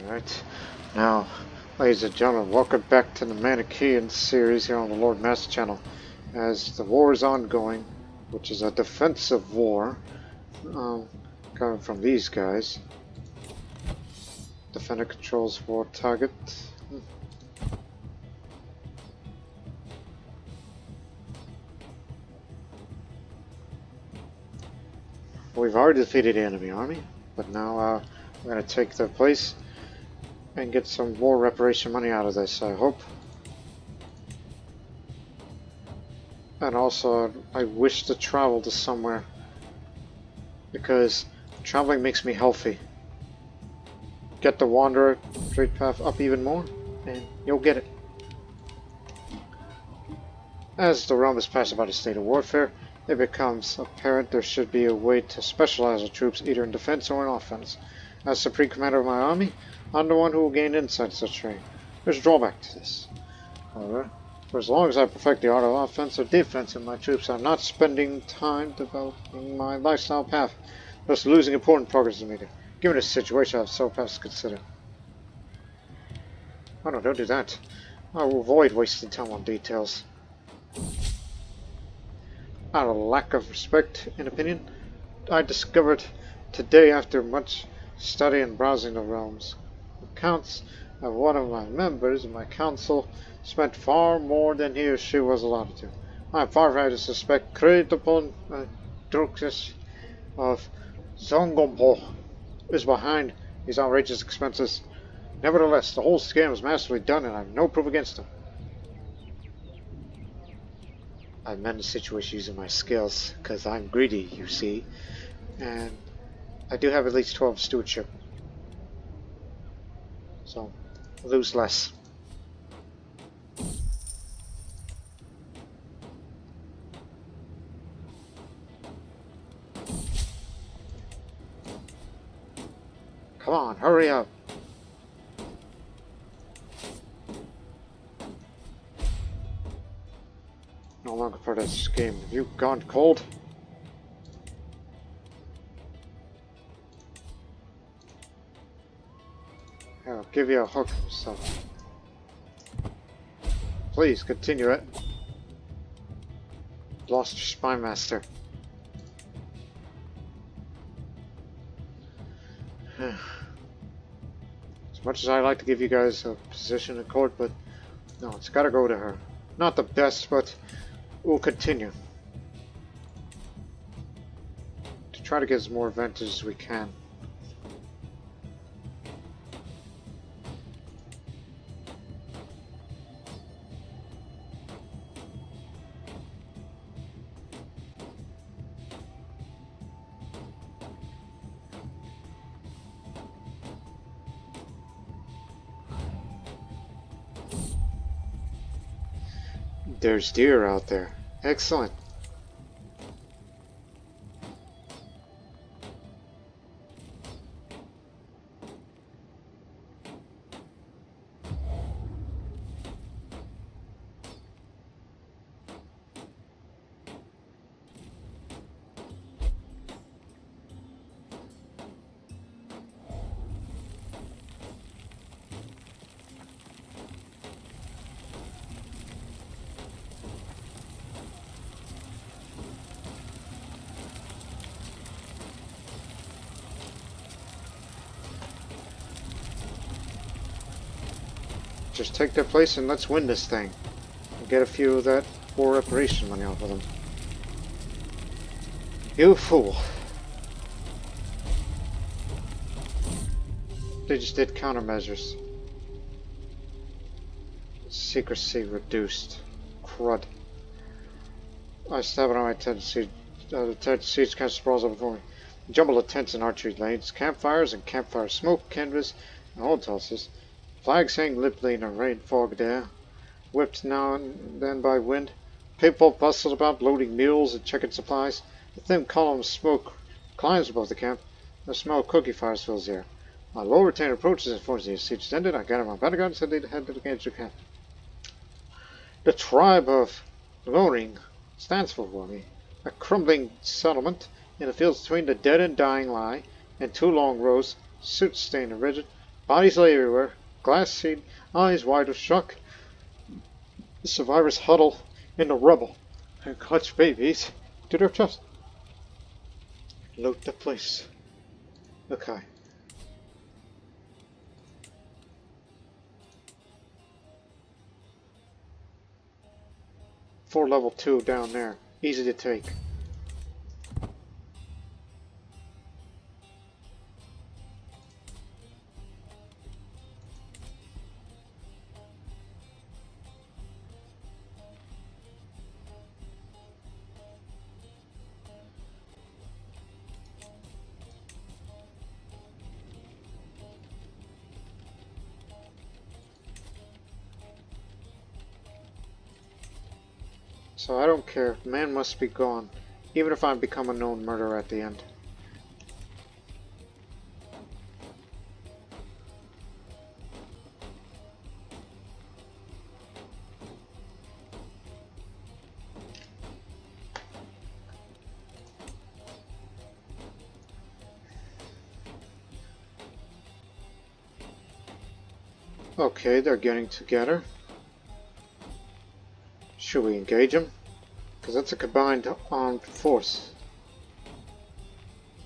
Alright, now, ladies and gentlemen, welcome back to the Manicheans series here on the Lord Master channel. As the war is ongoing, which is a defensive war, coming from these guys. Defender controls war target. We've already defeated the enemy army, but now we're going to take their place and get some war reparation money out of this, I hope. And also, I wish to travel to somewhere, because traveling makes me healthy. Get the Wanderer Straight Path up even more, and you'll get it. As the realm is passed about a state of warfare, it becomes apparent there should be a way to specialize our troops either in defense or in offense. As Supreme Commander of my army, I'm the one who will gain insight to such training. There's a drawback to this. However, for as long as I perfect the art of offense or defense in my troops, I'm not spending time developing my lifestyle path, thus losing important progress in media. Given this situation, I have several paths to consider. Oh no, don't do that. I will avoid wasting time on details. Out of lack of respect and opinion, I discovered today, after much study and browsing the realms, accounts of one of my members of my council spent far more than he or she was allotted to. I am far right to suspect Creditopon Druxus of Zongompo is behind these outrageous expenses. Nevertheless, the whole scam was masterfully done, and I have no proof against him. I managed the situation using my skills, because I'm greedy, you see, and I do have at least 12 stewardship, so lose less. Come on, hurry up. No longer part of this game. Have you gone cold? Here, I'll give you a hook or something. Please, continue it. Lost your spy master. As much as I like to give you guys a position in court, but no, it's gotta go to her. Not the best, but we'll continue to try to get as more advantage as we can. There's deer out there. Excellent. Just take their place and let's win this thing. And get a few of that war reparation money off of them. You fool. They just did countermeasures. Secrecy reduced. Crud. I stab it on my tent siege. The tent siege kind of sprawls over for me. Jumble of tents and archery lanes, campfires and campfire smoke, canvas, and old tosses. Flags hang limply in a rain fogged air, whipped now and then by wind. People bustle about, loading mules and checking supplies. A thin column of smoke climbs above the camp. The smell of cookie fires fills the air. My low retainer approaches and informs me the siege is ended. I gather my bodyguards and they head against the camp. The tribe of Loring stands for me. A crumbling settlement in the fields between the dead and dying lie, and two long rows, soot-stained and rigid, Bodies lay everywhere, glass-seen eyes wide with shock. The survivors huddle in the rubble and clutch babies to their chest. Loot the place. Okay. 4 level 2 down there. Easy to take. So I don't care. Man must be gone. Even if I become a known murderer at the end. Okay, they're getting together. Should we engage them? Because that's a combined armed force.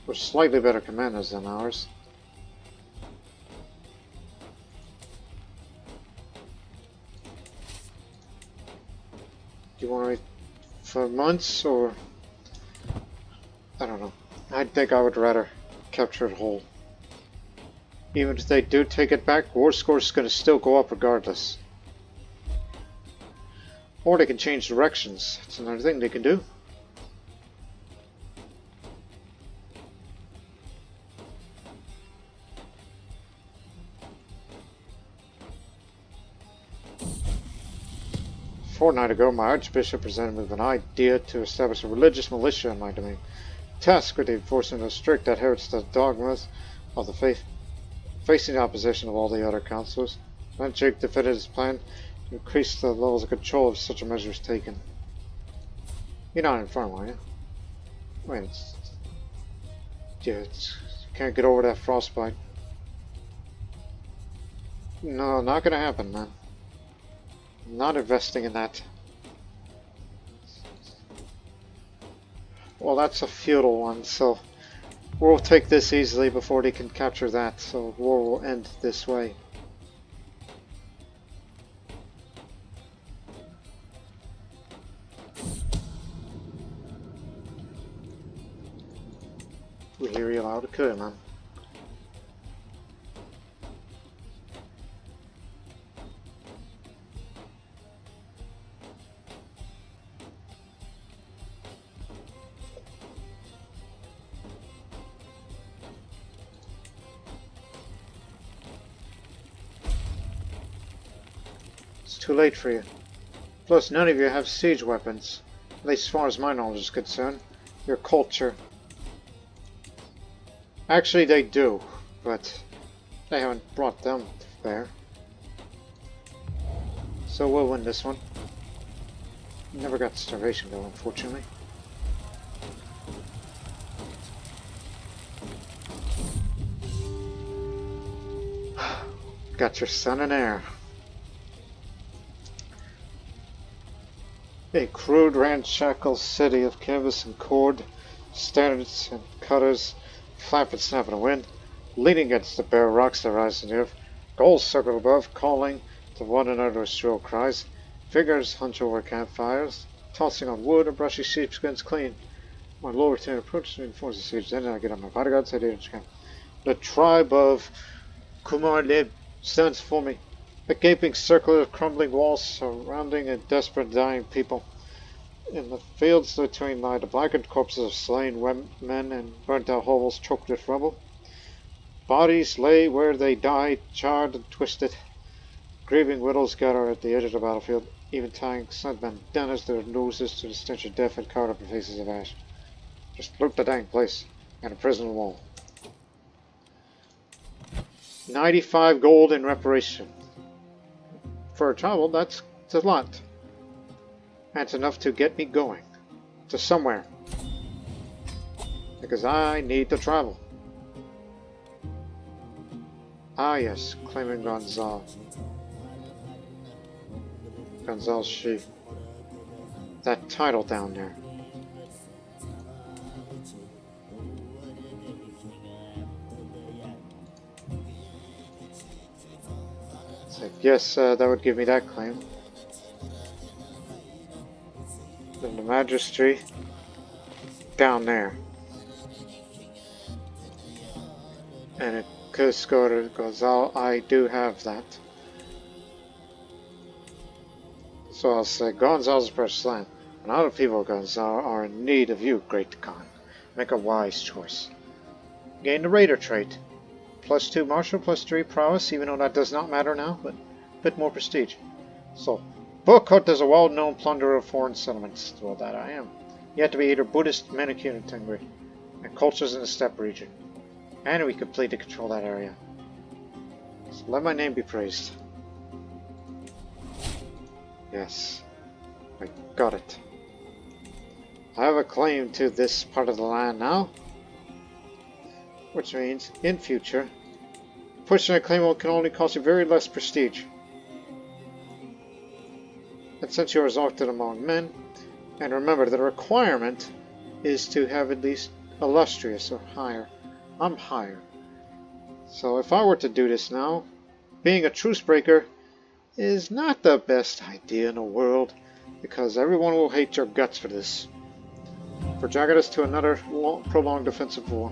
We're slightly better commanders than ours. Do you want to wait for months or... I don't know. I think I would rather capture it whole. Even if they do take it back, war score is going to still go up regardless. Or they can change directions. That's another thing they can do. A fortnight ago, my Archbishop presented me with an idea to establish a religious militia in my domain, tasked with the enforcement of strict adherence to the dogmas of the faith, facing the opposition of all the other councillors. When Jake defended his plan, increase the levels of control if such a measure is taken. You're not informed, are you? Wait, you can't get over that frostbite. No, not gonna happen, man. I'm not investing in that. Well, that's a feudal one, so we'll take this easily before they can capture that, so war will end this way. We hear you loud and clear, man. It's too late for you. Plus, none of you have siege weapons, at least as far as my knowledge is concerned. Your culture. Actually, they do, but they haven't brought them to bear. So we'll win this one. Never got starvation though, unfortunately. Got your son and heir. A crude, ramshackle city of canvas and cord, standards and cutters, flap and snap in the wind, leaning against the bare rocks that rise in the earth, gulls circle above, calling to one another with shrill cries, figures hunch over campfires, tossing on wood or brushy sheepskins clean. My lower lieutenant approaches me and forces the siege, then I get on my bodyguards, I didn't camp. The tribe of Kumarlib stands for me, a gaping circle of crumbling walls surrounding a desperate dying people. In the fields between lie the blackened corpses of slain men and burnt-out hovels choked with rubble. Bodies lay where they died, charred and twisted. Grieving widows gather at the edge of the battlefield, even tying sent bandanas their noses to the stench of death and covered up in faces of ash. Just loot the dang place and a prison wall. 95 gold in reparation. For a travel, that's a lot. That's enough to get me going to somewhere, because I need to travel. Ah yes, claiming Gonzal Shi. That title down there. It's like, yes, that would give me that claim. Then the Magistry down there. And it could go to Gonzal. I do have that. So I'll say Gonzal's precious land. And other people of Gonzal are in need of you, Great Khan. Make a wise choice. Gain the Raider trait. +2 martial, +3 prowess, even though that does not matter now, but a bit more prestige. So, Bokut is a well-known plunderer of foreign settlements. Well, that I am. You have to be either Buddhist, Manichean, or Tengri, and cultures in the steppe region. And we completely control that area. So let my name be praised. Yes, I got it. I have a claim to this part of the land now, which means, in future, pushing a claim can only cost you very less prestige. And since you are exalted among men, and remember the requirement is to have at least illustrious or higher. I'm higher. So if I were to do this now, being a truce breaker is not the best idea in the world, because everyone will hate your guts for this. For dragging us to another prolonged defensive war.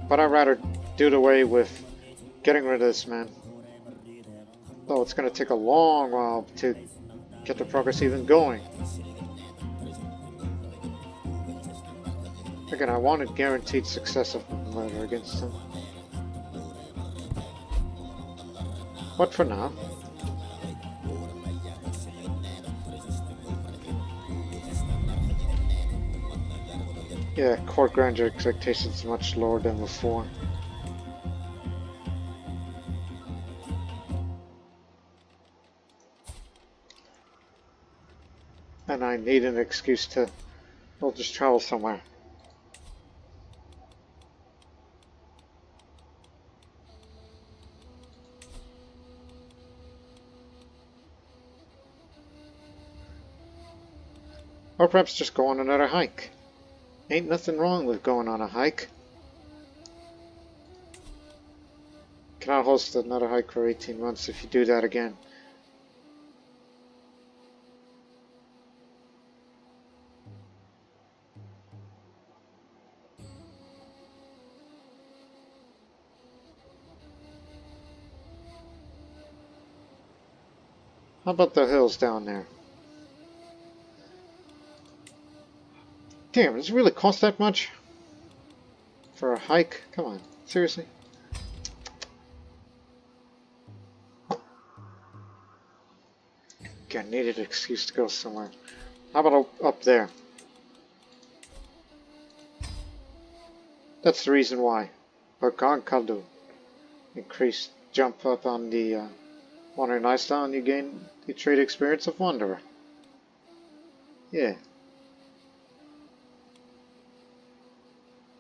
But I'd rather do away with getting rid of this man. Though it's going to take a long while to get the progress even going. Again, I wanted guaranteed success of murder against him. But for now, yeah, court grandeur expectations much lower than before. And I need an excuse to, well, just travel somewhere. Or perhaps just go on another hike. Ain't nothing wrong with going on a hike. Cannot host another hike for 18 months if you do that again. How about the hills down there? Damn, does it really cost that much? For a hike? Come on, seriously? I needed an excuse to go somewhere. How about up there? That's the reason why. But Gone Kaldu. Increased jump up on the Wandering Lifestyle and you gain the trade experience of Wanderer. Yeah.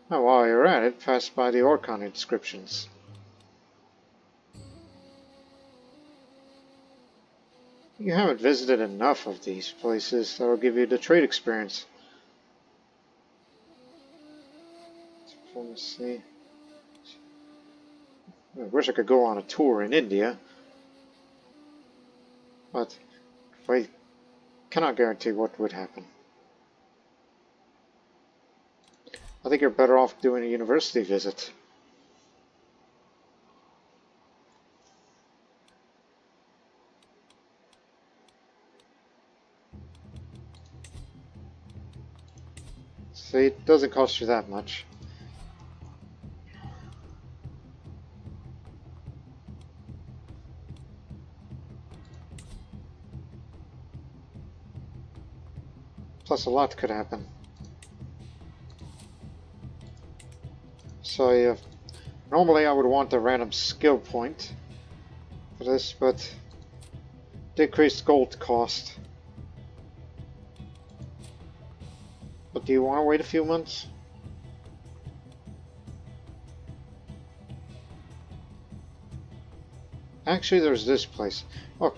Now while you're at it, pass by the Orkhan inscriptions. You haven't visited enough of these places that will give you the trade experience. Diplomacy. I wish I could go on a tour in India, but I cannot guarantee what would happen. I think you're better off doing a university visit. See, it doesn't cost you that much. Plus a lot could happen. So yeah, normally I would want a random skill point for this, but decreased gold cost. But do you want to wait a few months? Actually, there's this place. Oh.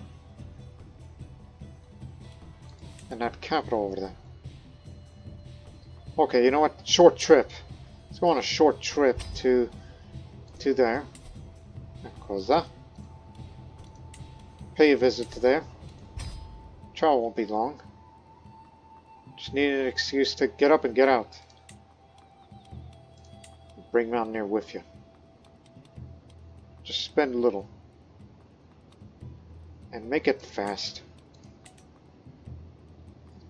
And that capital over there. Okay, you know what? Short trip. Let's go on a short trip to there. Cosa. Pay a visit to there. Trial won't be long. Just need an excuse to get up and get out. Bring Mountaineer with you. Just spend a little. And make it fast.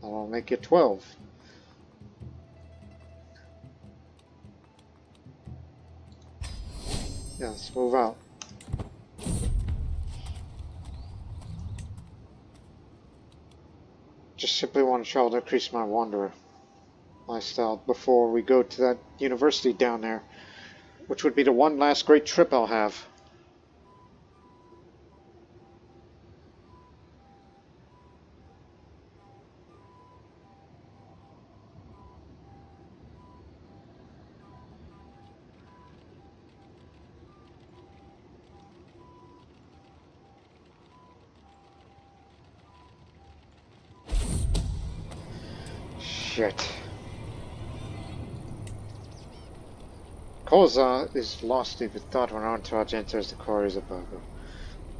I'll make it 12. Yeah, let's move out. Just simply want to try to increase my wanderer lifestyle before we go to that university down there, which would be the one last great trip I'll have. Shit. Koza is lost deep in thought when our entourage enters the corridors of Bokut.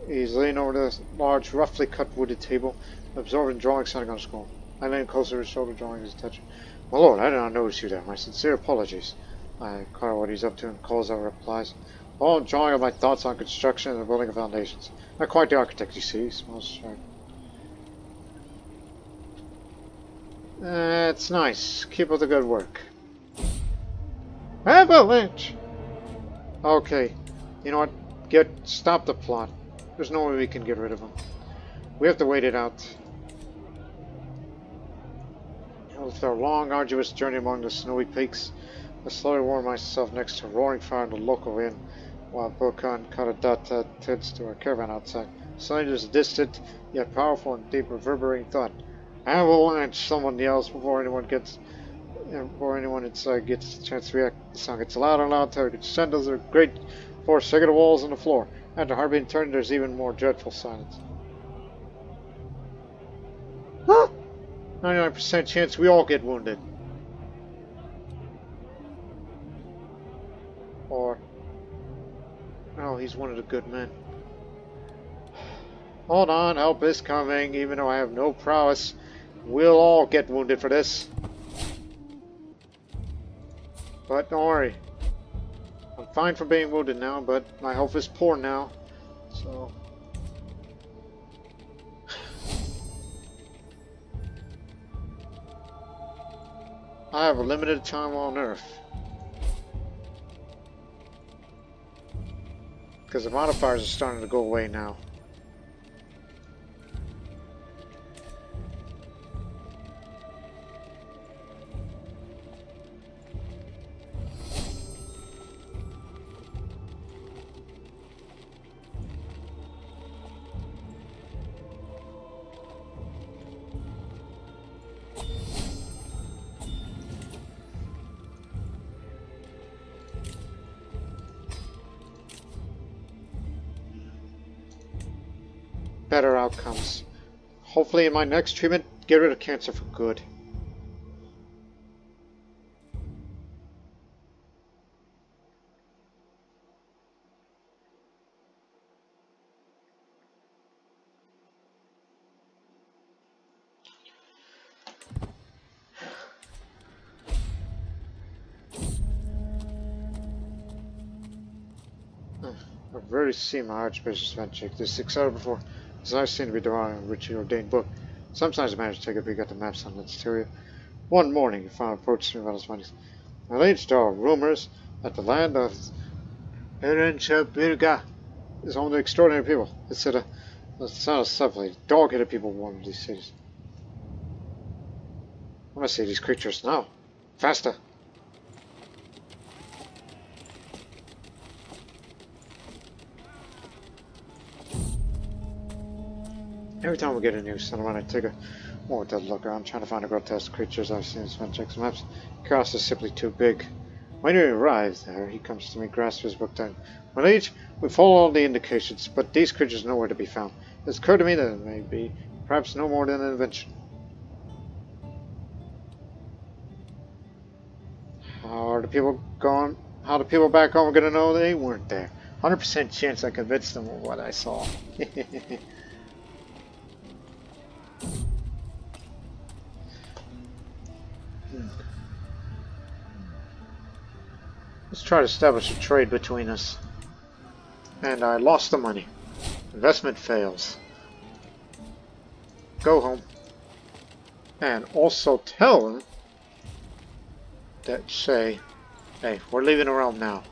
He's laying over the large, roughly cut wooded table, absorbing drawing sounding on his scroll. I lean closer to his shoulder, drawing his attention. My lord, I did not notice you there. My sincere apologies. I inquire what he's up to, and Koza replies, "Oh, drawing of my thoughts on construction and the building of foundations. Not quite the architect, you see." He smiles sharp. It's nice. Keep up the good work. Avalanche! Okay. You know what? Stop the plot. There's no way we can get rid of him. We have to wait it out. After our long, arduous journey among the snowy peaks, I slowly warmed myself next to a roaring fire in the local inn, while Bokut cut a dot attends to our caravan outside. Suddenly there's a distant, yet powerful and deep reverberating thought. Avalanche! Someone yells before anyone inside gets a chance to react. The sound gets louder and louder until it descends to a great force, shaking the walls and the floor. After heart being turned, there's even more dreadful silence. 99% chance we all get wounded. Or, oh, he's one of the good men. Hold on, help is coming, even though I have no prowess. We'll all get wounded for this. But don't worry. I'm fine for being wounded now, but my health is poor now. So... I have a limited time on Earth. Because the modifiers are starting to go away now. Better outcomes. Hopefully in my next treatment, get rid of cancer for good. I've rarely seen my Archbishop's event check this excited before. As I've seen to be drawing a richly ordained book. Sometimes I manage to take a peek at the maps on the exterior. One morning, he found approached me about his findings. I alleged there are rumors that the land of Enrichment is home to extraordinary people. It's not a subway. Dog-headed people warm these cities. I must see these creatures now. Faster! Every time we get a new settlement, I take a more dead look around, trying to find the grotesque creatures I've seen in spell checks and maps. Chaos is simply too big. When he arrives there, he comes to me, grasps his book down. My liege, we follow all the indications, but these creatures are nowhere to be found. It's occurred to me that it may be perhaps no more than an invention. How are the people gone? How the people back home are gonna know they weren't there? 100% chance I convinced them of what I saw. Let's try to establish a trade between us. And I lost the money. Investment fails. Go home. And also tell them that say, hey, we're leaving the realm now.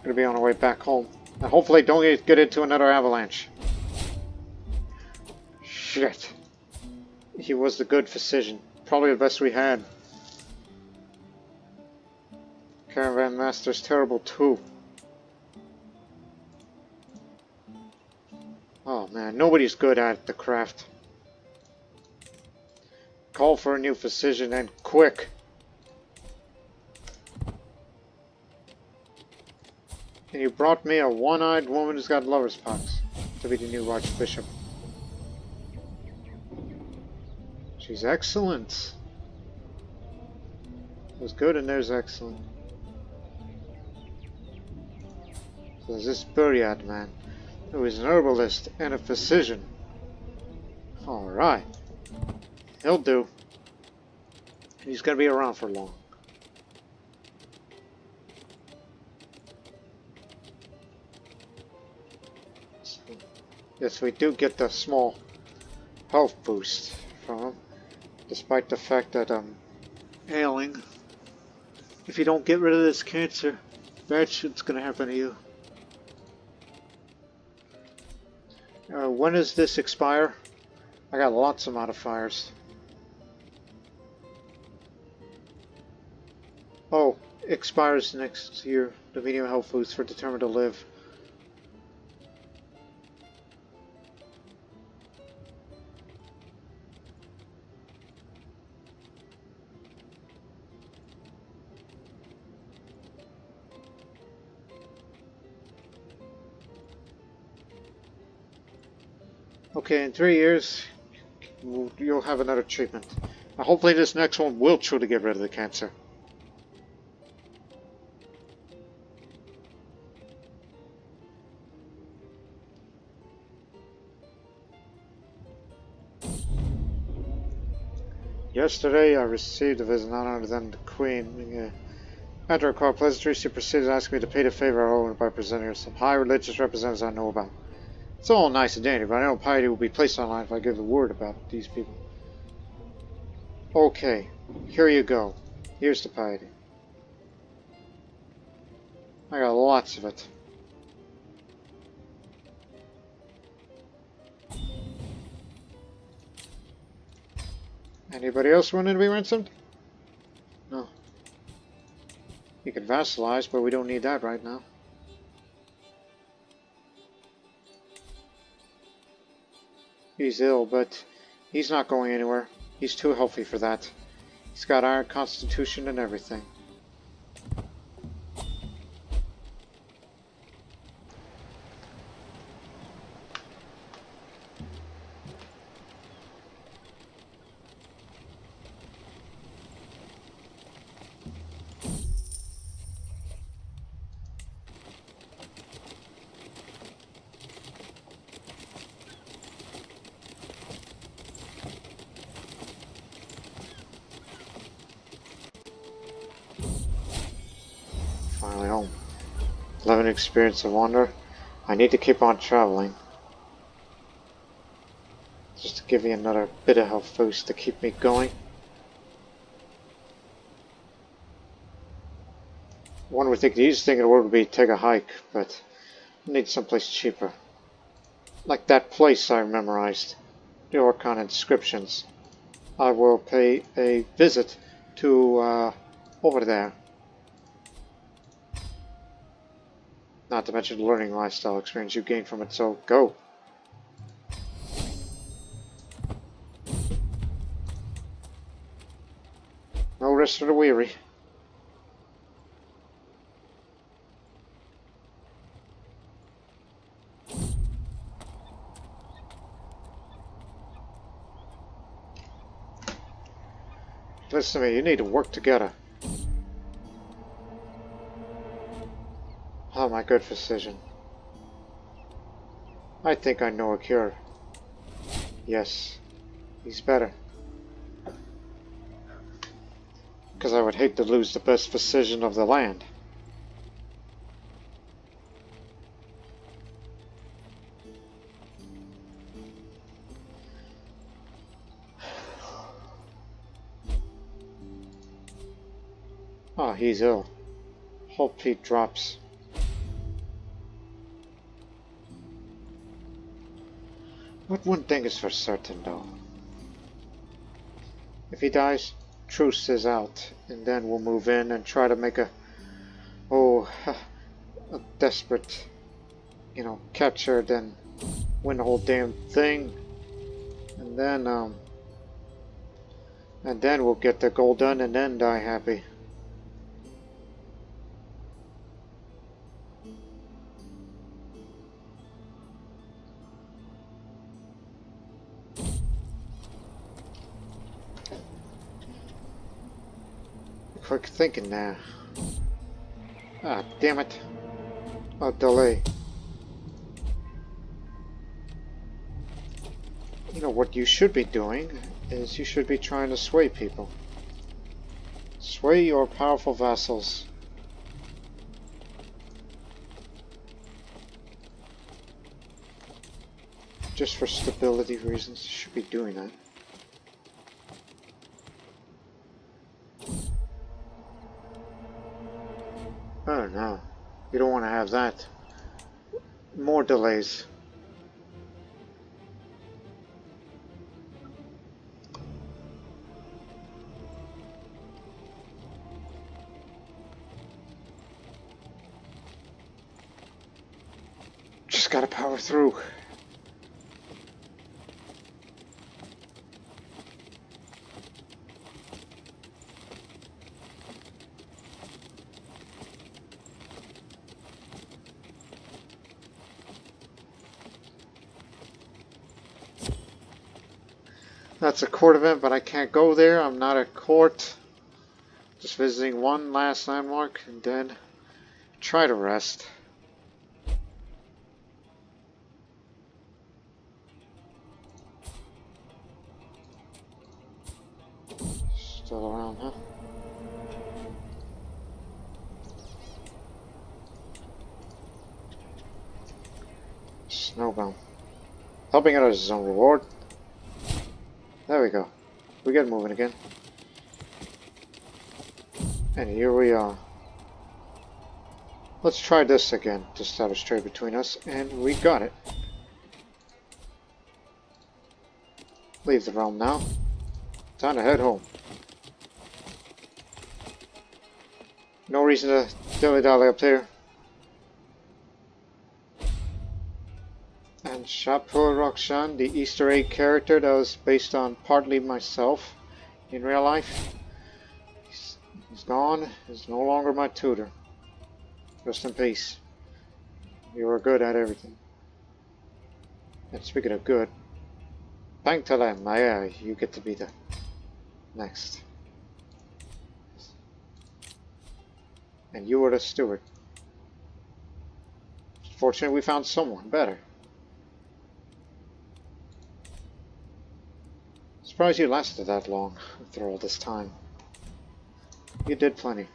Gonna be on our way back home. And hopefully don't get into another avalanche. Shit. He was the good physician. Probably the best we had. Caravan Master's terrible too. Oh man, nobody's good at the craft. Call for a new physician and quick. And you brought me a one-eyed woman who's got lover's pox to be the new Archbishop. She's excellent. There's good and there's excellent. So there's this Buriat man, who is an herbalist and a physician. Alright. He'll do. And he's gonna be around for long. So, yes, we do get the small health boost from him. Despite the fact that I'm ailing. If you don't get rid of this cancer, bad shit's gonna happen to you. When does this expire? I got lots of modifiers. Oh, expires next year. The medium health boost for determined to live. Okay, in 3 years, you'll have another treatment. Now, hopefully this next one will truly get rid of the cancer. Yesterday, I received a visit none other than the Queen. After a call pleasantry, she proceeded to ask me to pay the favor I owe her by presenting her some high religious representatives I know about. It's all nice and dandy, but I know Piety will be placed online if I give the word about these people. Okay, here you go. Here's the Piety. I got lots of it. Anybody else wanting to be ransomed? No. You can vassalize, but we don't need that right now. He's ill, but he's not going anywhere. He's too healthy for that. He's got iron constitution and everything. Finally home. 11 experience of wonder. I need to keep on traveling. Just to give me another bit of health boost to keep me going. One would think the easiest thing in the world would be to take a hike, but I need someplace cheaper. Like that place I memorized. The Orcon inscriptions. I will pay a visit to over there. Not to mention the learning lifestyle experience you gain from it, so go. No rest for the weary. Listen to me, you need to work together. Oh, my good physician. I think I know a cure. Yes, he's better. Because I would hate to lose the best physician of the land. Oh, he's ill. Hope he drops. But one thing is for certain, though. If he dies, truce is out, and then we'll move in and try to make a desperate, capture, then win the whole damn thing, and then we'll get the goal done and then die happy. Quick thinking now. Ah, damn it. A delay. You know what you should be doing is you should be trying to sway people. Sway your powerful vassals. Just for stability reasons, you should be doing that. Oh no, you don't want to have that. More delays. Just gotta power through. That's a court event, but I can't go there. I'm not a court. Just visiting one last landmark and then try to rest. Still around, huh? Snowbound. Helping out is his own reward. There we go. We get moving again. And here we are. Let's try this again to establish trade between us, and we got it. Leave the realm now. Time to head home. No reason to dilly-dally up there. And Shapur Rakshan, the Easter egg character that was based on partly myself in real life, he's gone. He's no longer my tutor. Rest in peace. You were good at everything. And speaking of good, thank Talem, Maya, you get to be the next. And you were the steward. Fortunately, we found someone better. Surprised you lasted that long after all this time. You did plenty.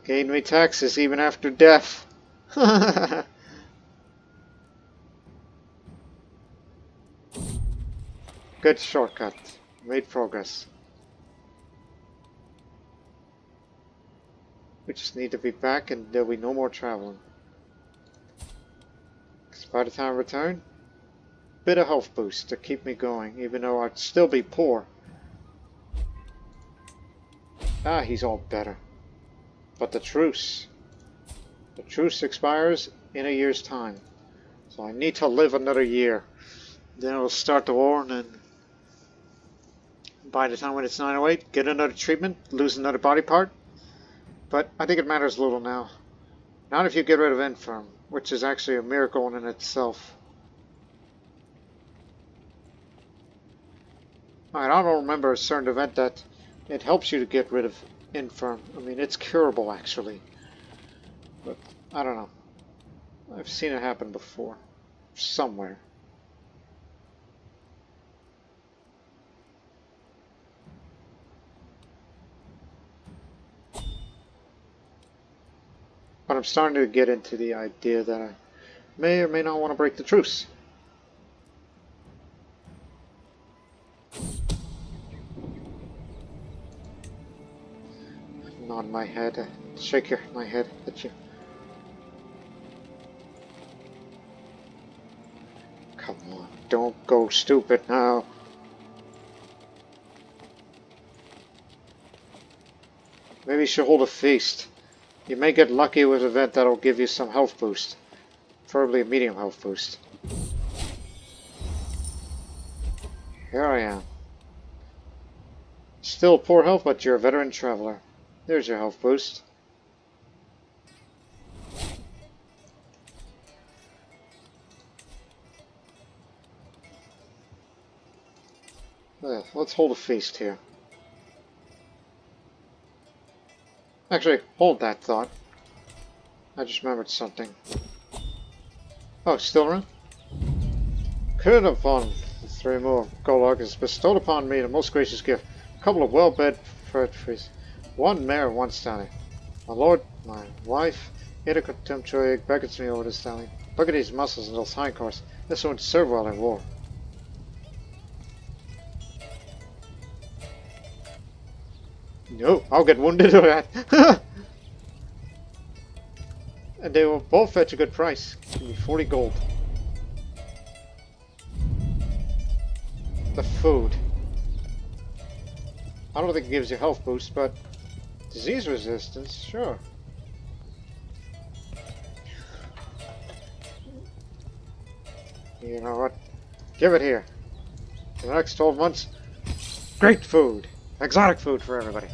Gained me taxes even after death. Good shortcut. Made progress. We just need to be back and there'll be no more traveling. Because by the time I return, bit of health boost to keep me going, even though I'd still be poor. Ah, he's all better. But the truce expires in a year's time. So I need to live another year. Then we'll start the war, and then by the time when it's 908, get another treatment, lose another body part. But I think it matters little now. Not if you get rid of Infirm, which is actually a miracle in itself. Alright, I don't remember a certain event that it helps you to get rid of Infirm. I mean, it's curable, actually. But, I don't know. I've seen it happen before. Somewhere. But I'm starting to get into the idea that I may or may not want to break the truce. Nod my head, shake my head at you. Come on, don't go stupid now. Maybe you should hold a feast. You may get lucky with an event that'll give you some health boost. Preferably a medium health boost. Here I am. Still poor health, but you're a veteran traveler. There's your health boost. Let's hold a feast here. Actually, hold that thought. I just remembered something. Oh, still around? Could upon the 3 more Golog has bestowed upon me the most gracious gift. A couple of well-bred Fredfrees. 1 mare and 1 stallion. My lord, my wife, Ada Contemptuary beckons me over this stallion. Look at these muscles and those hindquarters. This won't serve well in war. No, I'll get wounded or that. And they will both fetch a good price. Give me 40 gold. The food. I don't think it gives you health boost, but disease resistance, sure. You know what? Give it here. For the next 12 months, great food. Exotic food for everybody.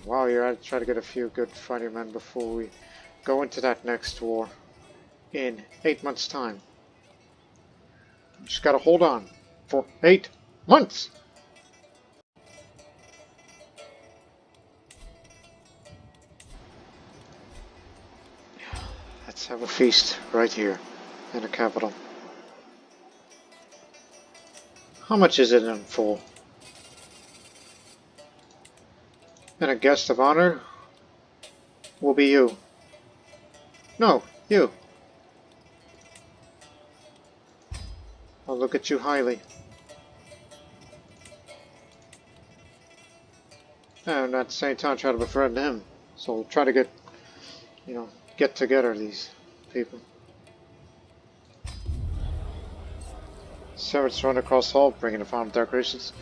While you're at it, try to get a few good fighting men before we go into that next war in 8 months' time. Just gotta hold on for 8 months! Let's have a feast right here in the capital. How much is it in full? And a guest of honor will be you. No, you. I'll look at you highly. And at the same time try to befriend him. So we'll try to get, get together these people. Servants run across the hall, bringing the farm decorations.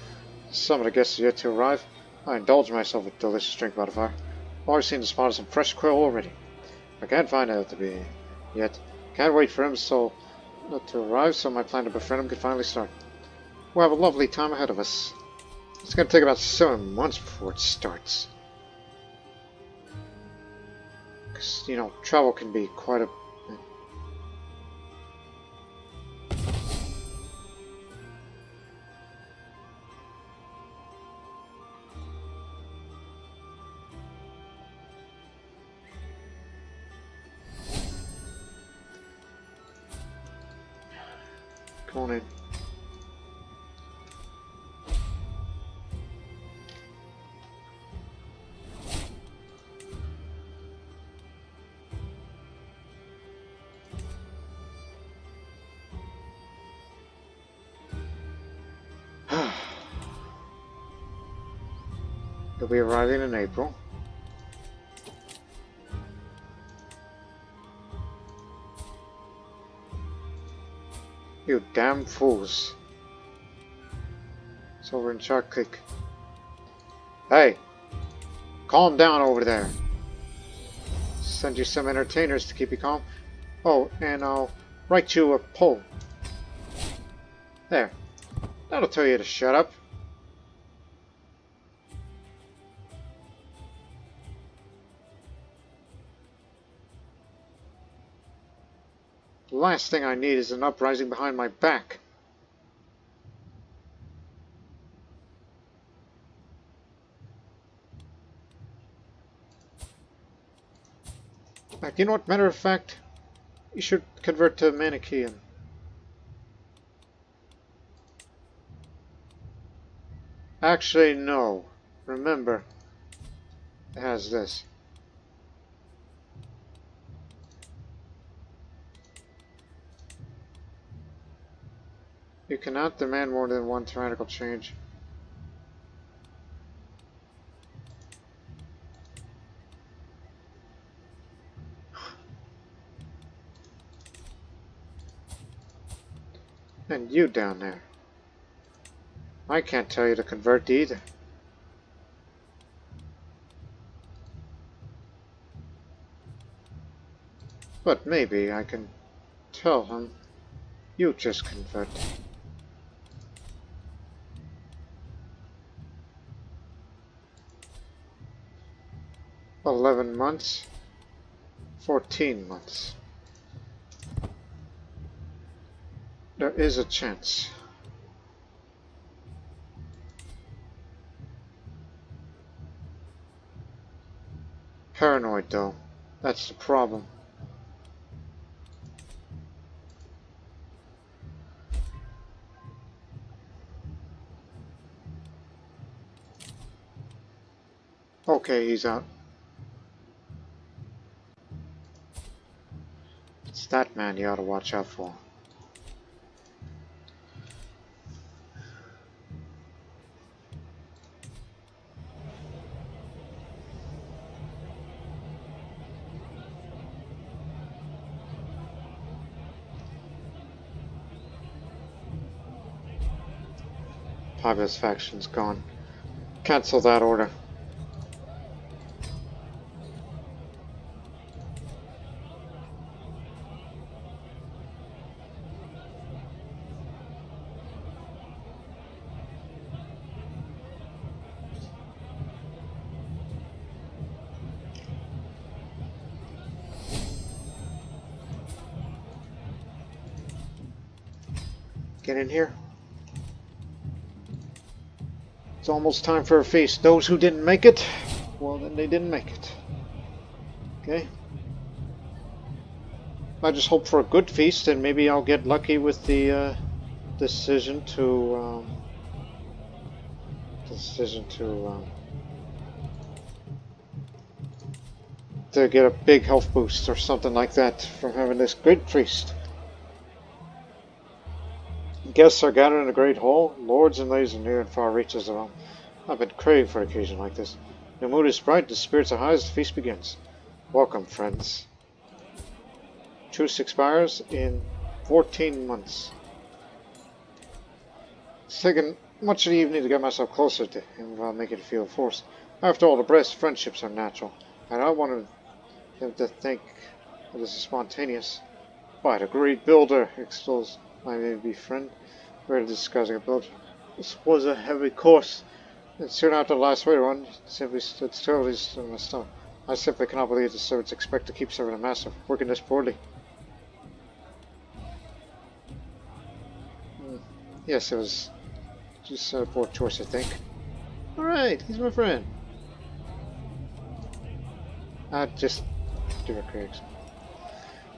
Some of the guests are yet to arrive. I indulge myself with delicious drink by the fire. I've already seen the spot of some fresh quail already. I can't find out to be yet. Can't wait for him to arrive, so my plan to befriend him can finally start. We'll have a lovely time ahead of us. It's going to take about 7 months before it starts. Because, travel can be quite a... Come on in. He'll be arriving in April. You damn fools. It's over in Shark Creek. Hey! Calm down over there. Send you some entertainers to keep you calm. Oh, and I'll write you a poem. There. That'll tell you to shut up. The last thing I need is an uprising behind my back. You know what, matter of fact, you should convert to Manichean. Actually, no. Remember, it has this. You cannot demand more than one tyrannical change. And you down there. I can't tell you to convert either. But maybe I can tell him you just convert. 11 months. 14 months. There is a chance. Paranoid, though. That's the problem. Okay, he's out. It's that man you ought to watch out for. Populous faction's gone. Cancel that order. Get in here. It's almost time for a feast. Those who didn't make it, well, then they didn't make it. Okay? I just hope for a good feast, and maybe I'll get lucky with the decision to get a big health boost or something like that from having this great feast. Guests are gathered in the great hall. Lords and ladies of near and far reaches around. I've been craving for an occasion like this. The mood is bright, the spirits are high as the feast begins. Welcome, friends. Truce expires in 14 months. It's taken much of the evening to get myself closer to him without making it feel forced. After all, the best friendships are natural, and I wanted him to think that this is spontaneous. By the great builder, extols my baby friend, ready discussing a build. This was a heavy course, and soon after the last raid run, simply stood still in my stomach. I simply cannot believe the servants expect to keep serving a master, working this poorly. Yes, it was just a poor choice, I think. Alright, he's my friend. Just do it, Craigs.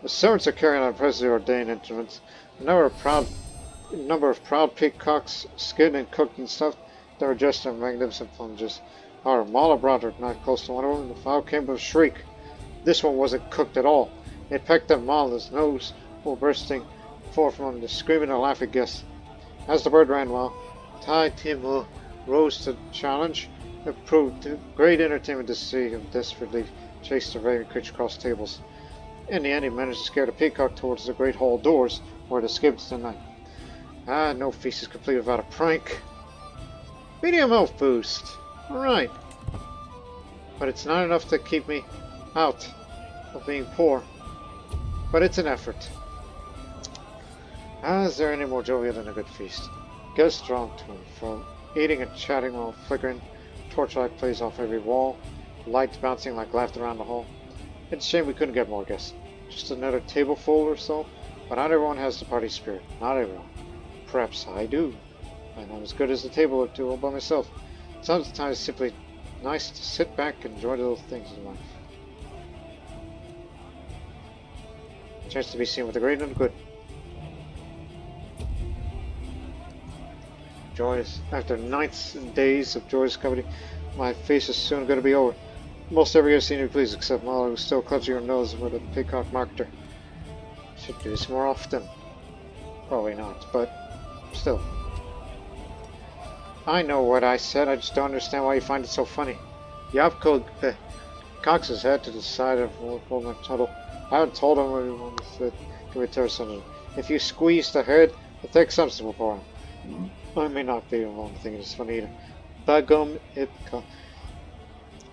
The servants are carrying on presently ordained instruments. A number of proud peacocks, skinned and cooked and stuffed, that were dressed in magnificent plunges. Our Mala brought her not close to one of them, and the fowl came with a shriek. This one wasn't cooked at all. It pecked at Mala's nose, while bursting forth from the screaming and laughing guests. As the bird ran well, Tai Timu rose to the challenge. It proved great entertainment to see him desperately chase the raven creature across tables. In the end, he managed to scare the peacock towards the great hall doors, where it escaped the night. No feast is complete without a prank. Medium health boost. Alright. But it's not enough to keep me out of being poor. but it's an effort. Is there any more jovial than a good feast? Get strong to him, from eating and chatting while flickering, torchlight plays off every wall, lights bouncing like laughter around the hall. It's a shame we couldn't get more guests. Just another table full or so, but not everyone has the party spirit. Not everyone. Perhaps I do, and I'm as good as a table or two all by myself. Sometimes it's simply nice to sit back and enjoy the little things in life. A chance to be seen with the great and the good. Joyous. After nights and days of joyous company, my face is soon going to be over. Most every year seen you please, except Molly, who's still clutching her nose with a peacock marketer. Should do this more often. Probably not, but still. I know what I said, I just don't understand why you find it so funny. Yapko cocks his head to the side of the tunnel. I had told him that he would turn something. If you squeeze the head, it'll take something for him. I may not be the wrong thing, it's funny either. Bagum Ipka.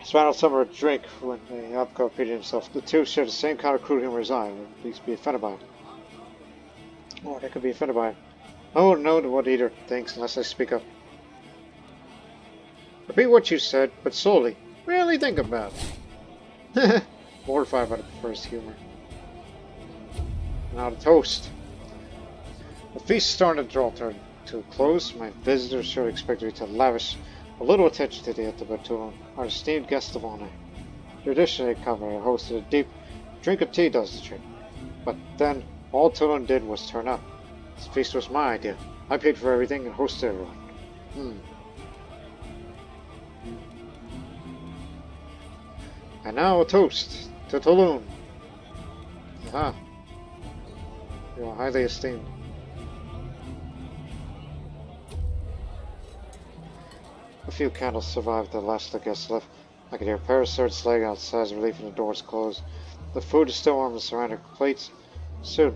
Spangled summer a drink when the Yapko repeated himself. The two share the same kind of crude humor as I, or at least be offended by it. Or they could be offended by it. I won't know what either thinks unless I speak up. Repeat what you said, but slowly. Really think about it. Mortified by the first humor. Now the toast. The feast started to draw to a close. My visitors surely expected me to lavish a little attention to the Debutantes, our esteemed guest of honor. Traditionally, Company hosted a deep drink of tea does the trick. But then, all Toulon did was turn up. This feast was my idea. I paid for everything and hosted everyone. And now a toast to Toulon. Aha. You are highly esteemed. A few candles survived the last of the guests left. I could hear parasites laying outside as relief and the doors closed. The food is still warm in ceramic plates. Soon,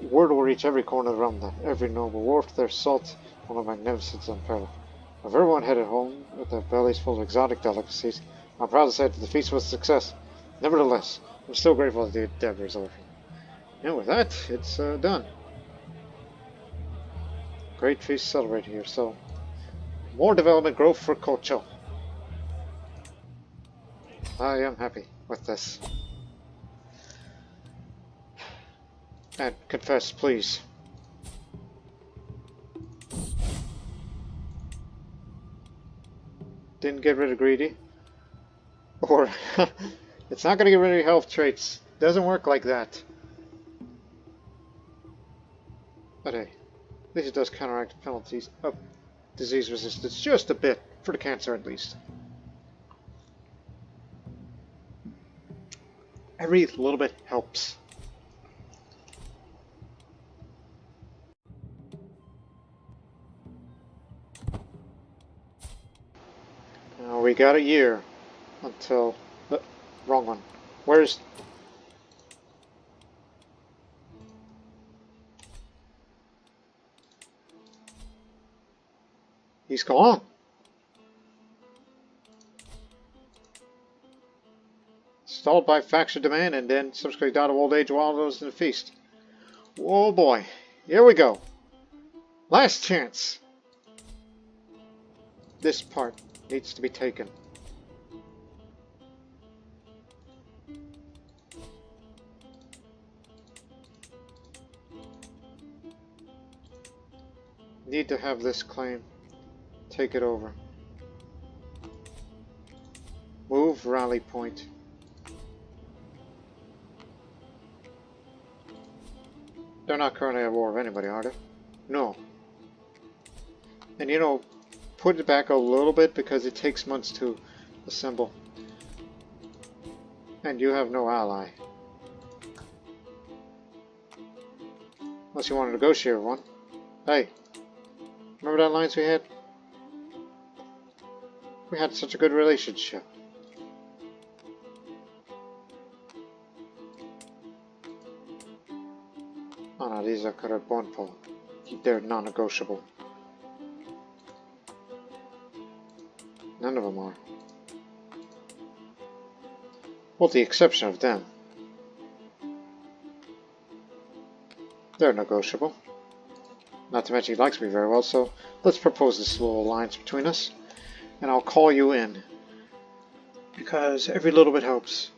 word will reach every corner of the realm that every noble wharfed their salt on a magnificence unparalleled. If everyone headed home with their bellies full of exotic delicacies, I'm proud to say that the feast was a success. Nevertheless, I'm still grateful that the endeavor is over. And with that, it's done. Great feast celebrated here, so more development growth for Qocho. I am happy with this. And confess, please. Didn't get rid of greedy. Or, it's not going to get rid of your health traits. Doesn't work like that. But hey, at least it does counteract the penalties of disease resistance just a bit, for the cancer at least. Every little bit helps. Now we got a year until the wrong one. Where's he's gone? Stalled by faction demand and then subsequently died of old age while those in the feast. Oh boy, here we go. Last chance. This part needs to be taken. Need to have this claim. Take it over. Move rally point. They're not currently at war with anybody, are they? No. And you know, put it back a little bit because it takes months to assemble. And you have no ally. Unless you want to negotiate with one. Hey, remember that alliance we had? We had such a good relationship. Oh no, these are colored bonpo. They're non-negotiable. None of them are. With the exception of them. They're negotiable. Not to mention he likes me very well, so let's propose this little alliance between us. And I'll call you in. Because every little bit helps.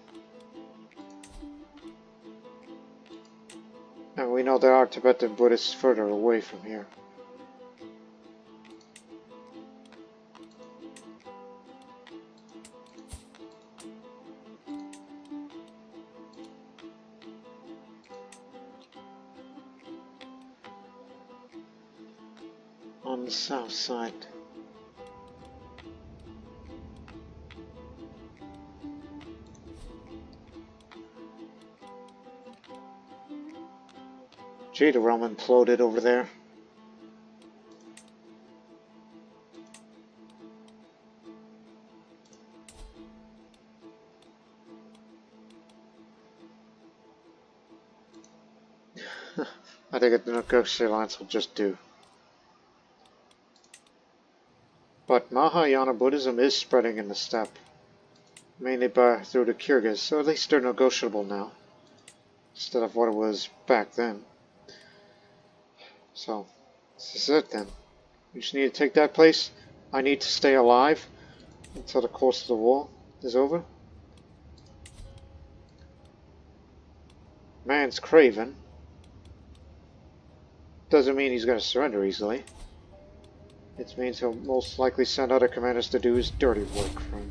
And we know there are Tibetan Buddhists further away from here. On the south side. Gee, the realm imploded over there. I think the negotiation alliance will just do. But Mahayana Buddhism is spreading in the steppe, mainly through the Kyrgyz, so at least they're negotiable now, instead of what it was back then. So, this is it then. We just need to take that place. I need to stay alive until the course of the war is over. Man's craven. Doesn't mean he's going to surrender easily. It means he'll most likely send other commanders to do his dirty work for him.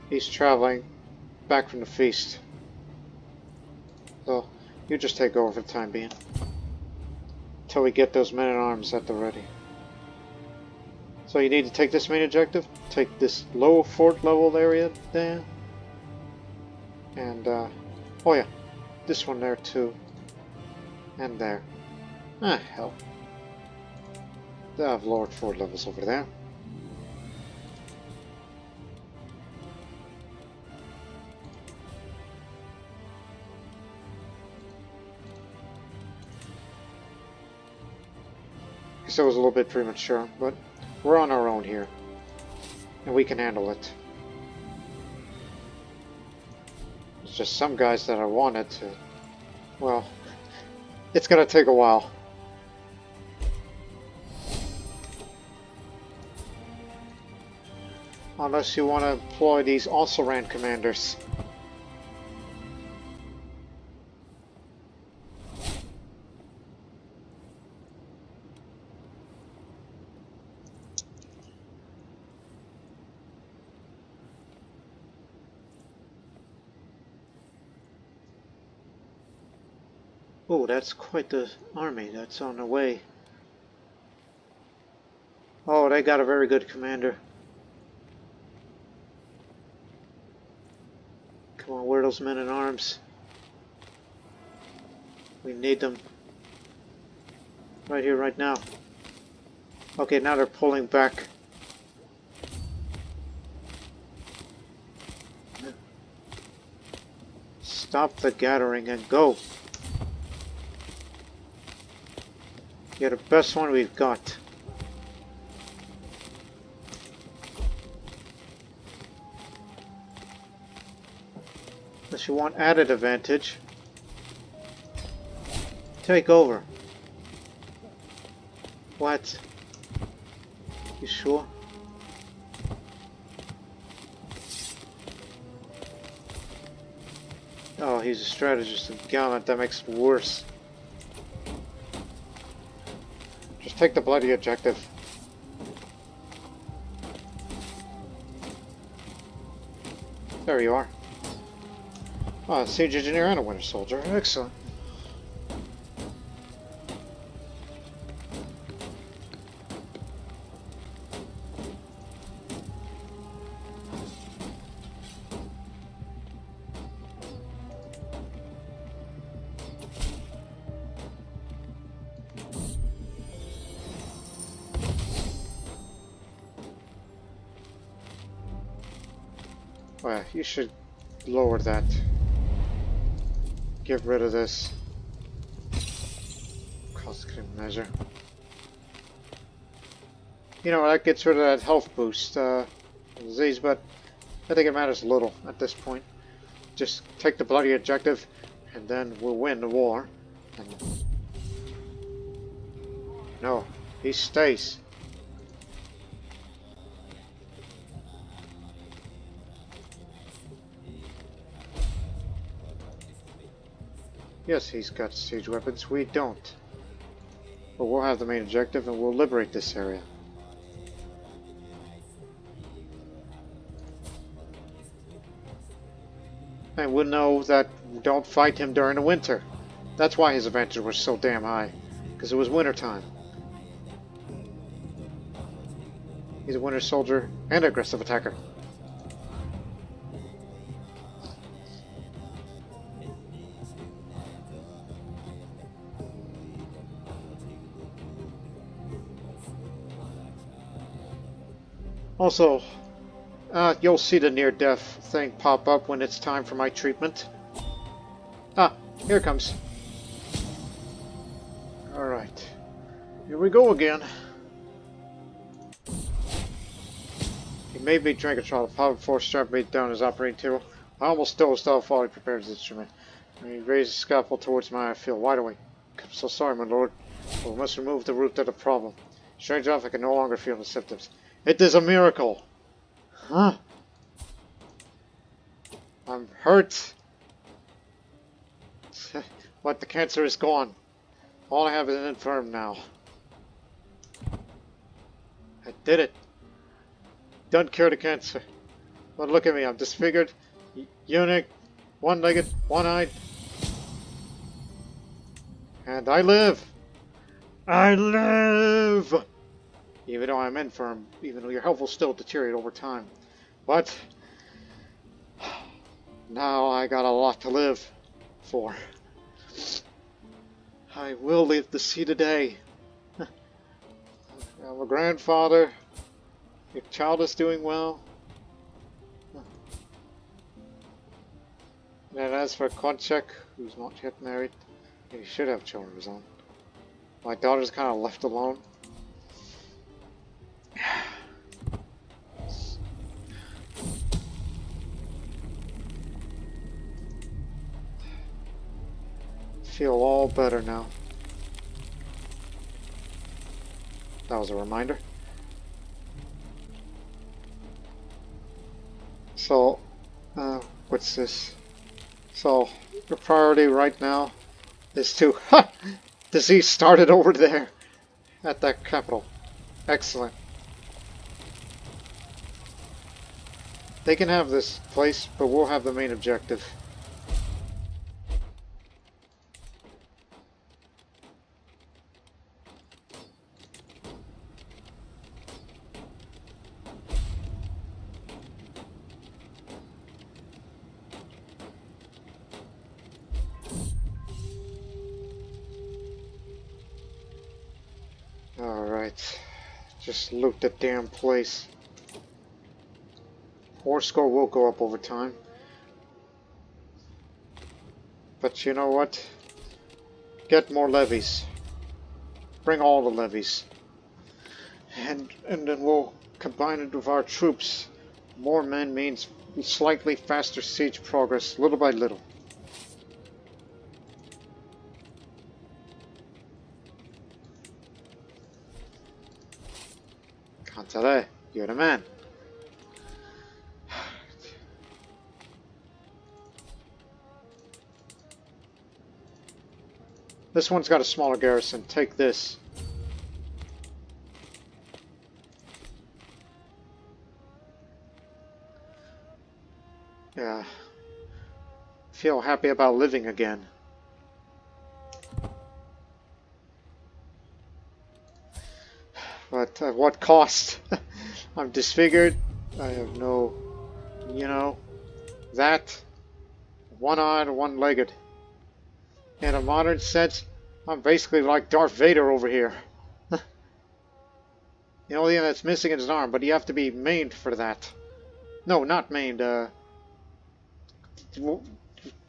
He's traveling back from the feast. So, you just take over for the time being. Until we get those men-at-arms at the ready. So you need to take this main objective, take this low fort level area there. And, oh yeah. This one there too. And there. Ah, hell. They have lower fort levels over there. Guess that was a little bit premature, but we're on our own here. And we can handle it. There's just some guys that I wanted to... Well, it's gonna take a while. Unless you want to employ these also-ran commanders. Oh, that's quite the army that's on the way. Oh, they got a very good commander. Come on, where are those men in arms? We need them. Right here, right now. Okay, now they're pulling back. Stop the gathering and go. You're the best one we've got. Unless you want added advantage. Take over. What? You sure? Oh, he's a strategist and gallant. That makes it worse. Just take the bloody objective. There you are. Oh, a siege engineer and a winter soldier. Excellent. Well, you should lower that. Get rid of this. Cost-cutting measure. You know, that gets rid of that health boost disease, but I think it matters little at this point. Just take the bloody objective, and then we'll win the war. And no, he stays. Yes, he's got siege weapons. We don't. But we'll have the main objective, and we'll liberate this area. And we'll know that we don't fight him during the winter. That's why his advantage was so damn high. Because it was winter time. He's a winter soldier and aggressive attacker. Also, you'll see the near-death thing pop up when it's time for my treatment. Ah, here it comes. Alright. Here we go again. He made me drink a shot of powder before strapping me down his operating table. I almost dozed off while he prepared his instrument. When he raised the scalpel towards me, I feel wide awake. I'm so sorry, my lord, but we must remove the root of the problem. Strange enough, I can no longer feel the symptoms. It is a miracle! Huh? I'm hurt. But the cancer is gone. All I have is an infirm now. I did it. Done cure the cancer. But look at me, I'm disfigured, eunuch, one-legged, one-eyed. And I live! I live! Even though I'm infirm, even though your health will still deteriorate over time. But now I got a lot to live for. I will live to see the day. I'm a grandfather. Your child is doing well. And as for Qocho, who's not yet married, he should have children of his own. My daughter's kind of left alone. Feel all better now. That was a reminder. So, what's this? So, the priority right now is to... Ha! Disease started over there at that capital. Excellent. They can have this place, but we'll have the main objective. Alright. Just loot the damn place. War score will go up over time. But you know what? Get more levies. Bring all the levies. And then we'll combine it with our troops. More men means slightly faster siege progress, little by little. Cantale, you're the man. This one's got a smaller garrison. Take this. Yeah. Feel happy about living again. But at what cost? I'm disfigured. I have no, you know, that. One-eyed, one-legged. In a modern sense, I'm basically like Darth Vader over here. The only thing that's missing is an arm, but you have to be maimed for that. No, not maimed.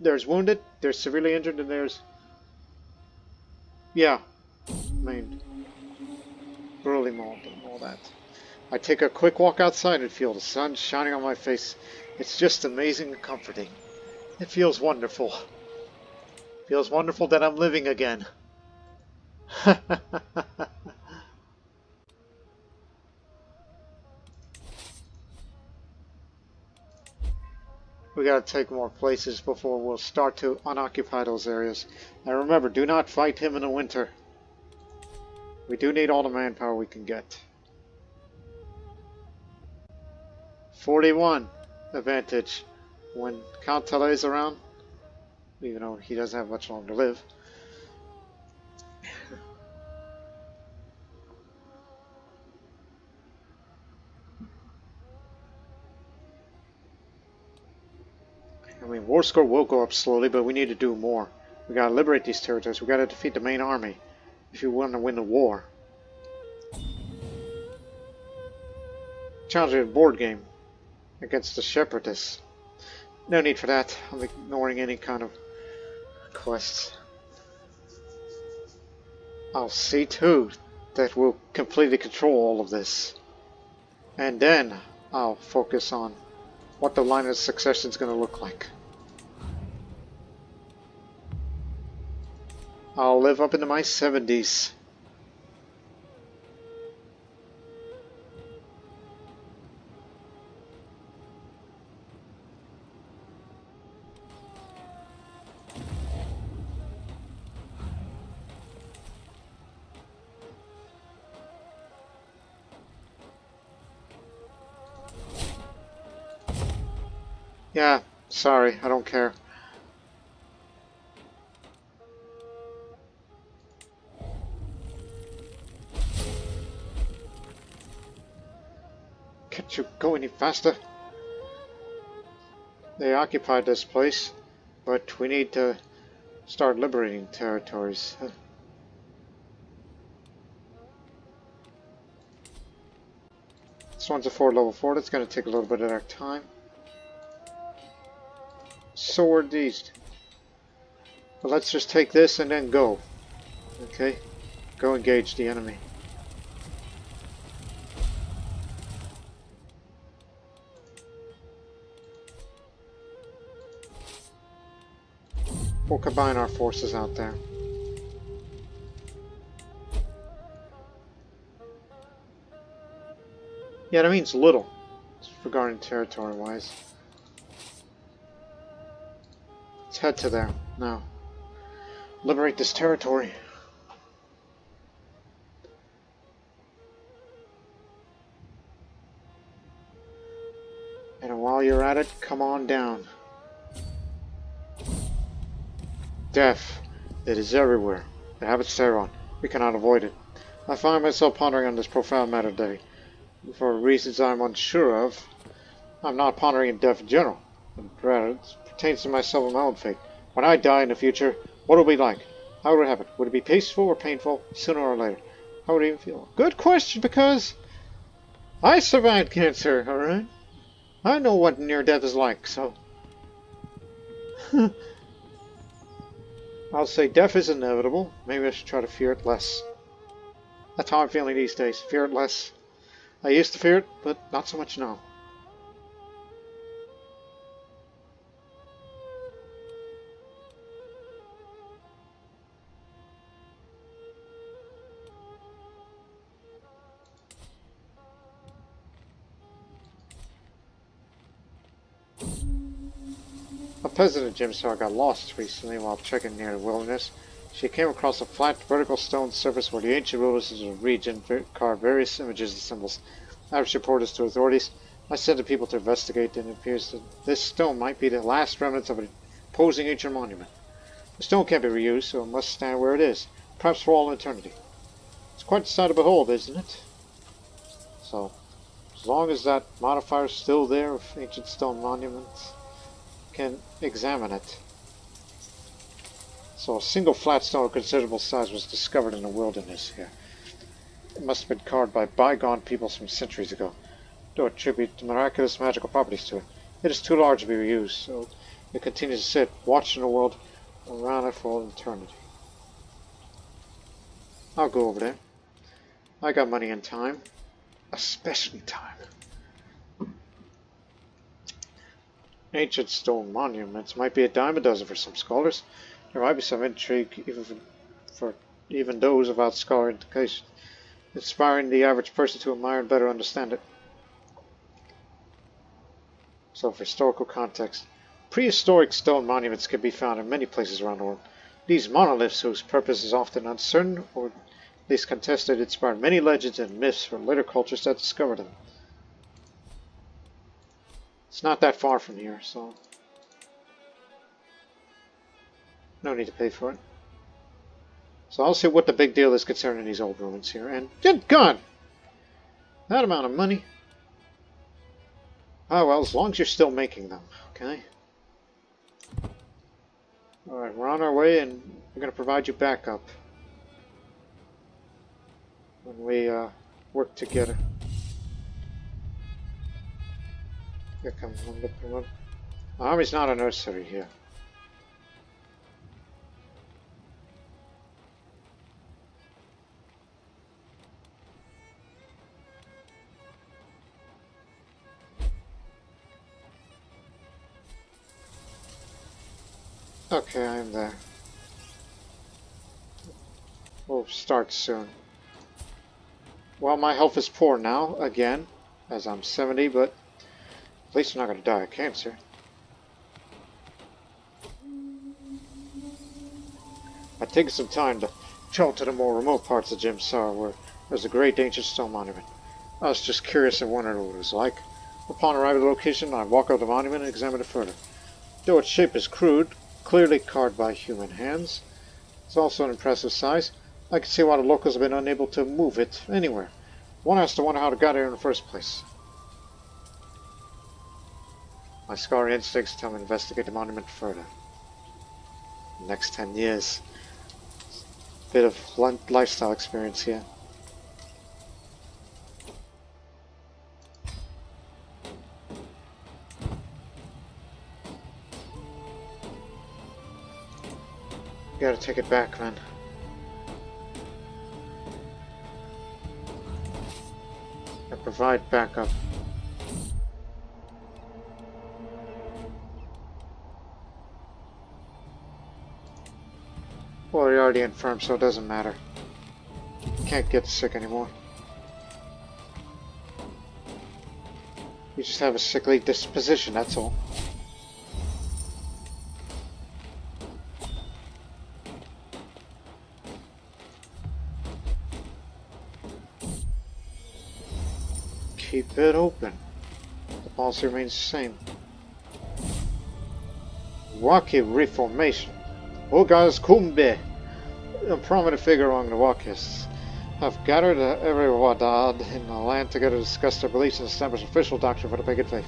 There's wounded, there's severely injured, and there's... Yeah, maimed. Brutally mauled and all that. I take a quick walk outside and feel the sun shining on my face It's just amazing and comforting. It feels wonderful. Feels wonderful that I'm living again. We gotta take more places before we'll start to unoccupy those areas. And remember, do not fight him in the winter. We do need all the manpower we can get. 41 advantage when Count Tele is around, even though he doesn't have much longer to live. I mean, war score will go up slowly, but we need to do more. We gotta liberate these territories. We gotta defeat the main army if you want to win the war. Challenging a board game against the shepherdess. No need for that. I'm ignoring any kind of quests. I'll see too that we'll completely control all of this. And then I'll focus on what the line of succession is going to look like. I'll live up into my 70s. Yeah, sorry, I don't care. Can't you go any faster? They occupied this place, but we need to start liberating territories. This one's a 4 level 4, that's going to take a little bit of our time. So are these. But let's just take this and then go. Okay? Go engage the enemy. We'll combine our forces out there. Yeah, that means little regarding territory-wise. Let's head to there now. Liberate this territory. And while you're at it, come on down. Death. It is everywhere. It habits Tehran. We cannot avoid it. I find myself pondering on this profound matter today. For reasons I'm unsure of, I'm not pondering death in general, but rather it pertains to myself and my own fate. When I die in the future, what will it be like? How would it happen? Would it be peaceful or painful, sooner or later? How would it even feel? Good question, because I survived cancer, alright? I know what near death is like, so... I'll say death is inevitable. Maybe I should try to fear it less. That's how I'm feeling these days. Fear it less. I used to fear it, but not so much now. A peasant in Jimstar got lost recently while trekking near the wilderness. She came across a flat, vertical stone surface where the ancient rulers of the region carved various images and symbols. I reported this to authorities. I sent the people to investigate, and it appears that this stone might be the last remnants of an imposing ancient monument. The stone can't be reused, so it must stand where it is, perhaps for all eternity. It's quite a sight to behold, isn't it? So, as long as that modifier is still there of ancient stone monuments, can examine it. So a single flat stone of considerable size was discovered in the wilderness here. It must have been carved by bygone peoples from centuries ago. Do attribute miraculous magical properties to it. It is too large to be reused, so it continues to sit, watching the world around it for all eternity. I'll go over there. I got money and time. Especially time. Ancient stone monuments might be a dime a dozen for some scholars. There might be some intrigue for even those without scholar education, inspiring the average person to admire and better understand it. So, for historical context, prehistoric stone monuments can be found in many places around the world. These monoliths, whose purpose is often uncertain or at least contested, inspired many legends and myths from later cultures that discovered them. It's not that far from here, so no need to pay for it. So I'll see what the big deal is concerning these old ruins here. And good God! That amount of money. Oh well, as long as you're still making them, okay? Alright, we're on our way and we're going to provide you backup when we work together. Here comes one. The army's not a nursery here. Okay, I'm there. We'll start soon. Well, my health is poor now, again, as I'm 70, but at least I'm not going to die of cancer. I've taken some time to travel to the more remote parts of Jimsar, where there's a great ancient stone monument. I was just curious and wondered what it was like. Upon arriving at the location, I walk up the monument and examine it further. Though its shape is crude, clearly carved by human hands, it's also an impressive size. I can see why the locals have been unable to move it anywhere. One has to wonder how it got here in the first place. My scholar instincts tell me to investigate the monument further. The next 10 years. Bit of lifestyle experience here. You gotta take it back, man. And provide backup. Well, you're already infirm, so it doesn't matter. You can't get sick anymore. You just have a sickly disposition, that's all. Keep it open. The policy remains the same. Waki reformation. Uyghurs Kumbe, a prominent figure among the Wakists, have gathered every Wadad in the land together to discuss their beliefs and establish official doctrine for the pagan faith.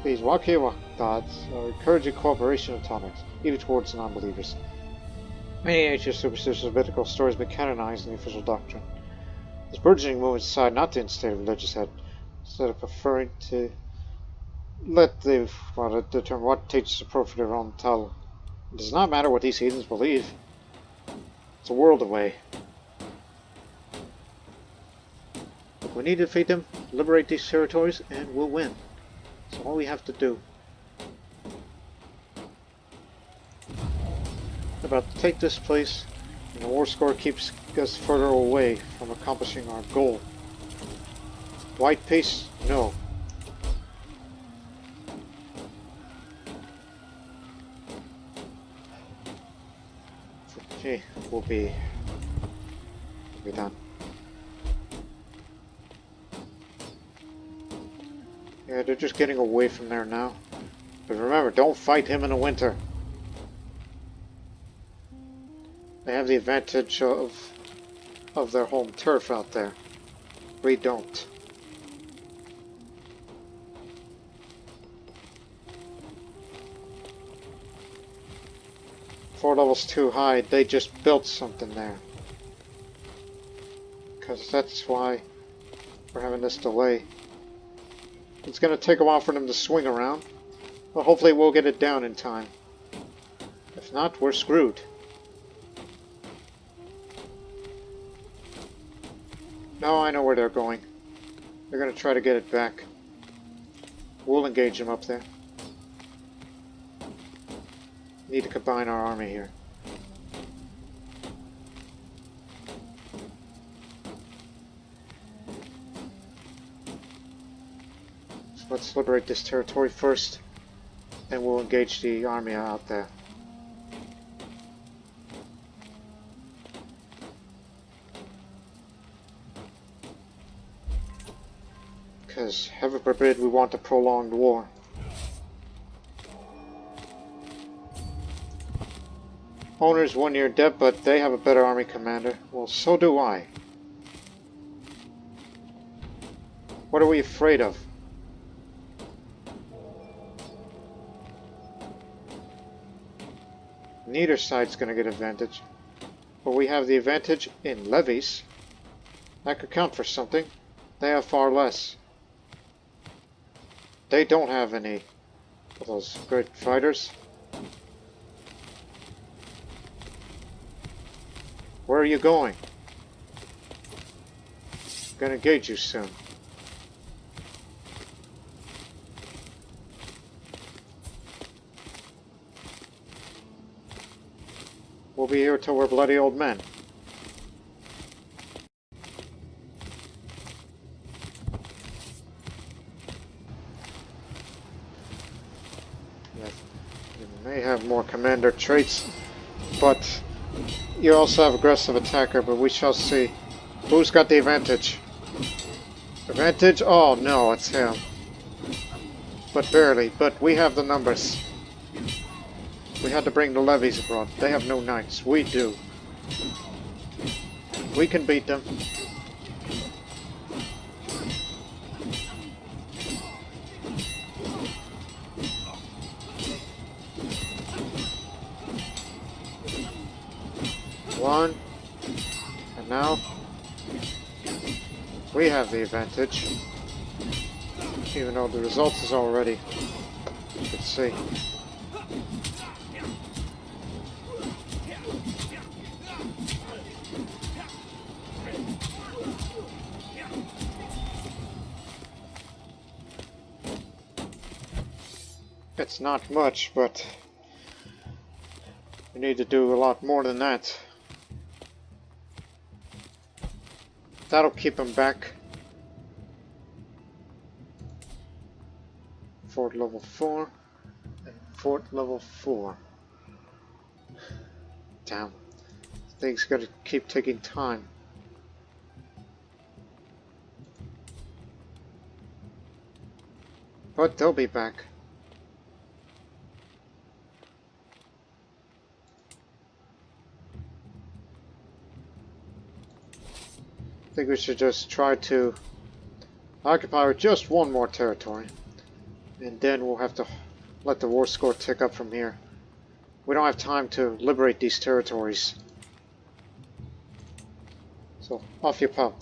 These Waki Wadads are encouraging cooperation and tolerance, even towards non-believers. Many ancient superstitious and biblical stories have been canonized in the official doctrine. This burgeoning movement decided not to instate a religious head, instead of preferring to let the determine what teaches appropriate their own tell. It does not matter what these heathens believe. It's a world away. Look, we need to defeat them, liberate these territories, and we'll win. That's all we have to do. We're about to take this place, and the war score keeps us further away from accomplishing our goal. White peace? No. Okay, we'll be done. Yeah, they're just getting away from there now. But remember, don't fight him in the winter. They have the advantage of their home turf out there. We don't. Floor level's too high, they just built something there. Because that's why we're having this delay. It's going to take a while for them to swing around, but hopefully we'll get it down in time. If not, we're screwed. No, I know where they're going. They're going to try to get it back. We'll engage them up there. Need to combine our army here. So let's liberate this territory first, and we'll engage the army out there. Because, heaven forbid, we want a prolonged war. Owner's 1 year debt, but they have a better army commander. Well, so do I. What are we afraid of? Neither side's going to get advantage. But we have the advantage in levies. That could count for something. They have far less. They don't have any of those great fighters. Where are you going? I'm gonna engage you soon. We'll be here till we're bloody old men. You may have more commander traits, but you also have aggressive attacker, but we shall see. Who's got the advantage? Advantage? Oh no, it's him. But barely, but we have the numbers. We had to bring the levies abroad. They have no knights. We do. We can beat them. One. And now we have the advantage. Even though the result is already, you can see. It's not much, but we need to do a lot more than that. That'll keep him back. Fort level 4 and fort level 4. Damn. Things gotta keep taking time. But they'll be back. I think we should just try to occupy just one more territory. And then we'll have to let the war score tick up from here. We don't have time to liberate these territories. So, off you pop.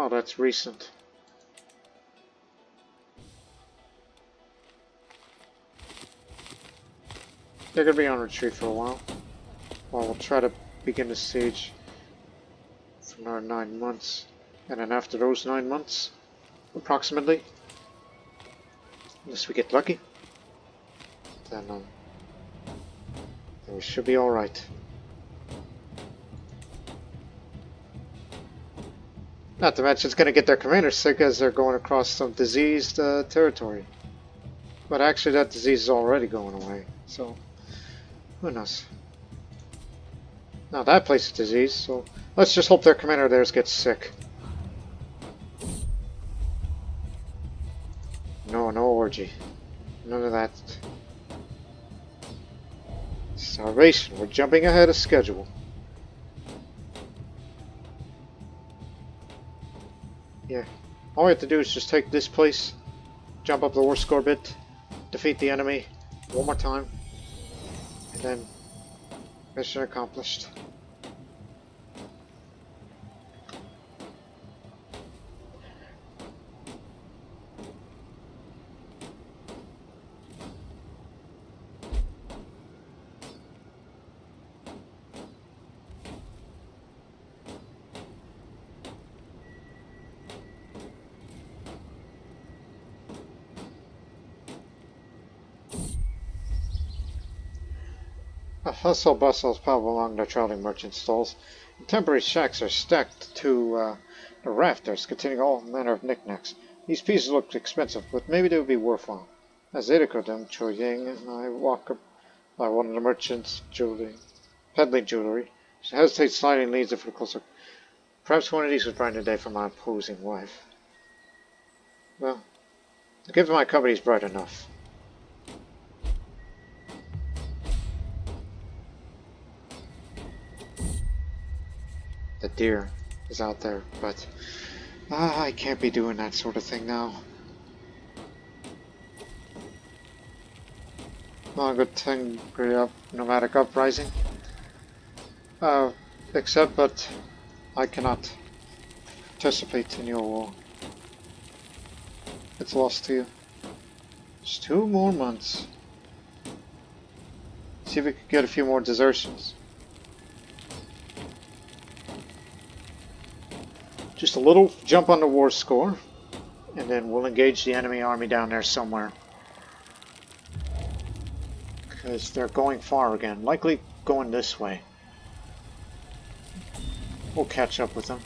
Oh, that's recent. They're going to be on retreat for a while. Well, we'll try to begin the siege for another 9 months. And then after those 9 months, approximately, unless we get lucky, then we should be alright. Not to mention it's going to get their commanders sick as they're going across some diseased territory. But actually that disease is already going away, so who knows. Now that place is diseased, so let's just hope their commander there gets sick. No orgy. None of that. Starvation. We're jumping ahead of schedule. Yeah. All we have to do is just take this place, jump up the war score bit, defeat the enemy one more time, and then mission accomplished. A hustle bustle is palpable along the traveling merchant stalls. Temporary shacks are stacked to the rafters, containing all manner of knickknacks. These pieces look expensive, but maybe they would be worthwhile. As I echo them, Cho Ying and I walk up by one of the merchants' peddling jewelry. She hesitates slightly and leads it for a closer. Perhaps one of these was bright today for my opposing wife. Well, the gift of my company is bright enough. The deer is out there, but I can't be doing that sort of thing now. Good thing, nomadic uprising. Except that I cannot participate in your war. It's lost to you. Just 2 more months. See if we could get a few more desertions. Just a little jump on the war score, and then we'll engage the enemy army down there somewhere. Because they're going far again, likely going this way. We'll catch up with them.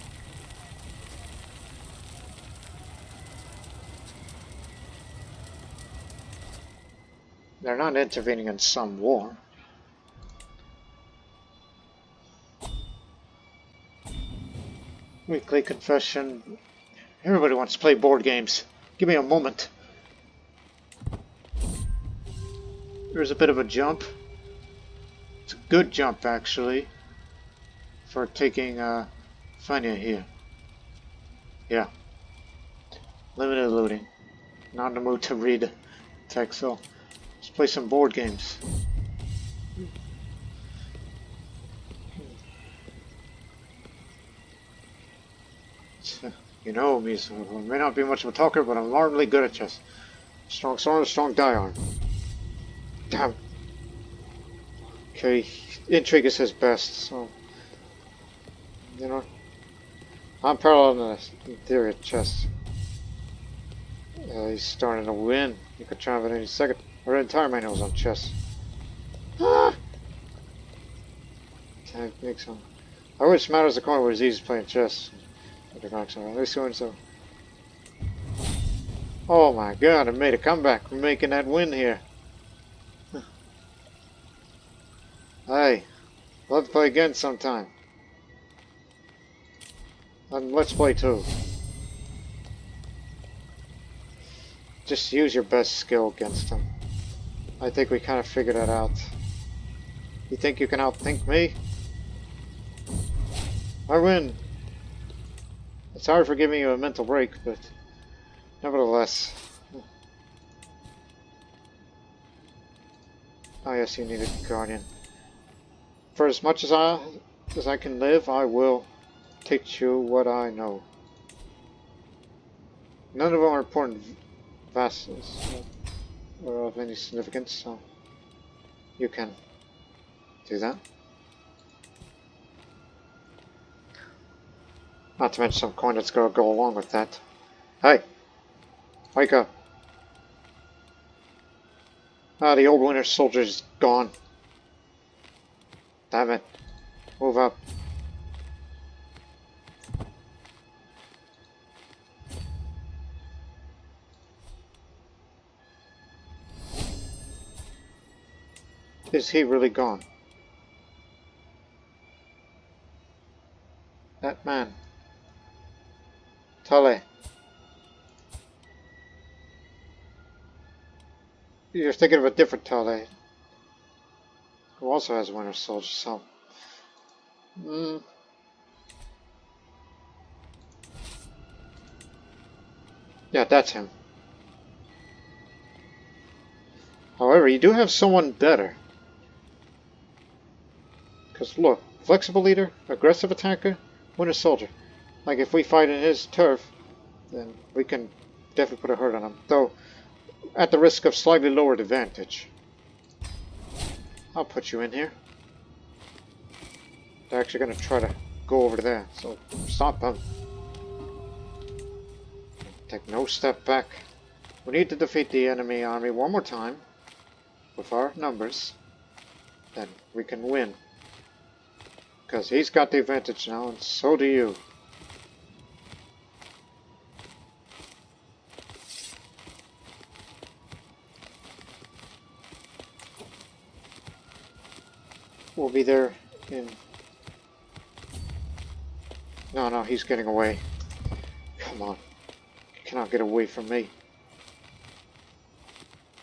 They're not intervening in some war. Weekly confession. Everybody wants to play board games. Give me a moment. There's a bit of a jump. It's a good jump, actually, for taking Fania here. Yeah. Limited looting. Not in the mood to read text, so let's play some board games. You know me, so I may not be much of a talker, but I'm alarmingly good at chess. Strong sword, strong die arm. Damn. Okay, intrigue is his best, so you know. I'm paralleling the theory of chess. He's starting to win. You could try him at any second. Our entire manual's on chess. Ah! Techniques on. I wish matters the corner was easy playing chess. At least so. Oh my god, I made a comeback. We're making that win here. Hey, love to play again sometime. And let's play too. Just use your best skill against him. I think we kind of figured that out. You think you can outthink me? I win. It's hard for giving you a mental break, but nevertheless. Oh yes, you need a guardian. For as much as I can live, I will teach you what I know. None of them are important vassals or of any significance, so you can do that. Not to mention some coin that's going to go along with that. Hey! Wake up! Ah, the old winter soldier's gone. Damn it. Move up. Is he really gone? That man. Tale. You're thinking of a different Tale, who also has Winter Soldier, so... Yeah, that's him. However, you do have someone better. Because look, flexible leader, aggressive attacker, Winter Soldier. Like if we fight in his turf, then we can definitely put a hurt on him. Though, at the risk of slightly lowered advantage. I'll put you in here. They're actually going to try to go over there, so stop them. Take no step back. We need to defeat the enemy army one more time with our numbers. then we can win. Because he's got the advantage now, and so do you. We'll be there in... No, he's getting away. Come on. You cannot get away from me.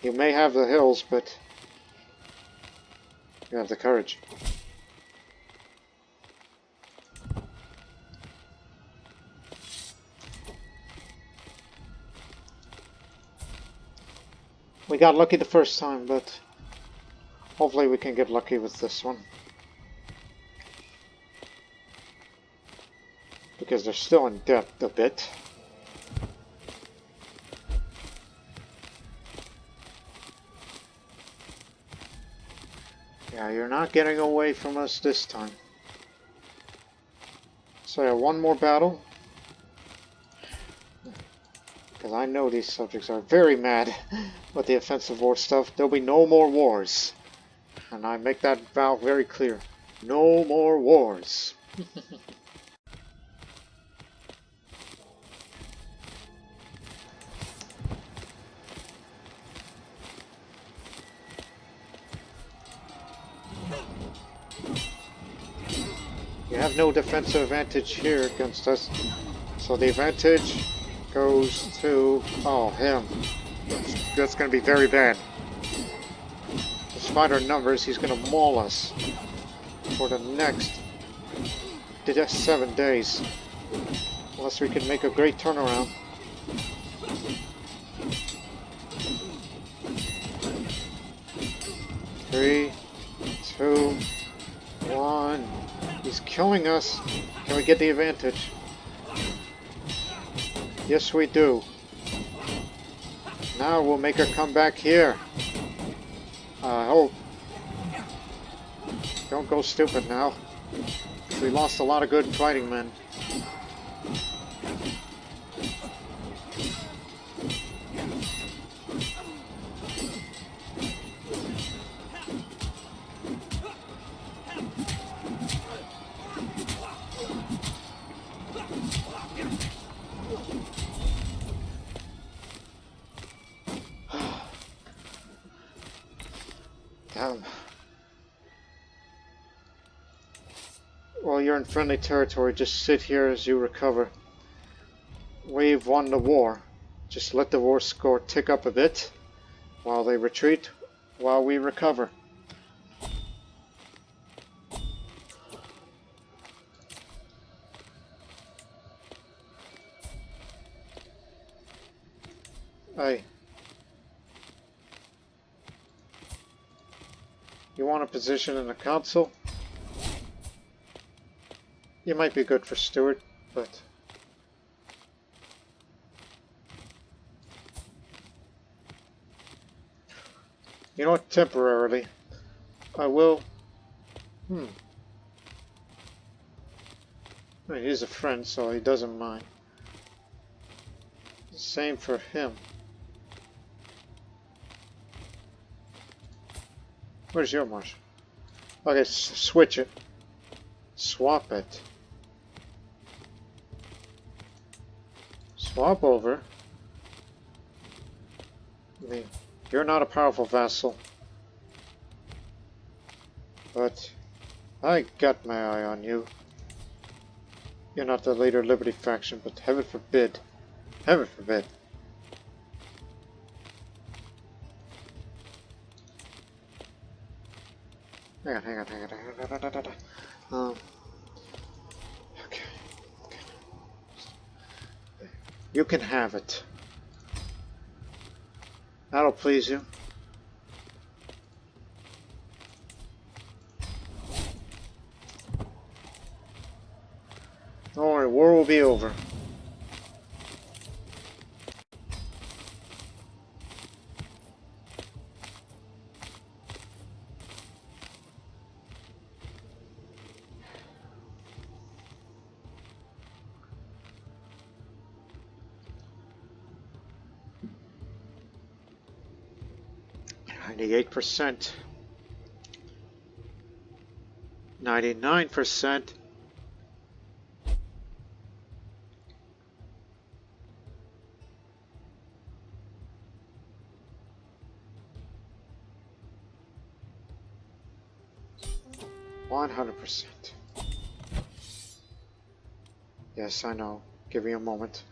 You may have the hills, but you have the courage. We got lucky the first time, but hopefully we can get lucky with this one. Because they're still in depth a bit. Yeah, you're not getting away from us this time. So yeah, one more battle. Because I know these subjects are very mad with the offensive war stuff. There'll be no more wars. And I make that vow very clear. No more wars. You have no defensive advantage here against us. So the advantage goes to... oh, him. That's going to be very bad. Despite our numbers, he's going to maul us for the next 7 days. Unless we can make a great turnaround. Three, two, one. He's killing us. Can we get the advantage? Yes, we do. Now we'll make a comeback here. I hope. Don't go stupid now. We lost a lot of good fighting men. While you're in friendly territory, just sit here as you recover. We've won the war. Just let the war score tick up a bit while they retreat, while we recover. Hey. You want a position in the council? You might be good for Stewart, but... you know what, temporarily, I will... I mean, he's a friend, so he doesn't mind. Same for him. Where's your marshal? Okay, switch it. Swap it. Swap over. I mean, you're not a powerful vassal. But I got my eye on you. You're not the later Liberty faction, but heaven forbid. Heaven forbid. Hang on. Okay. You can have it. That'll please you. Don't worry, war will be over. %. 99%. %. Yes, I know. Give me a moment.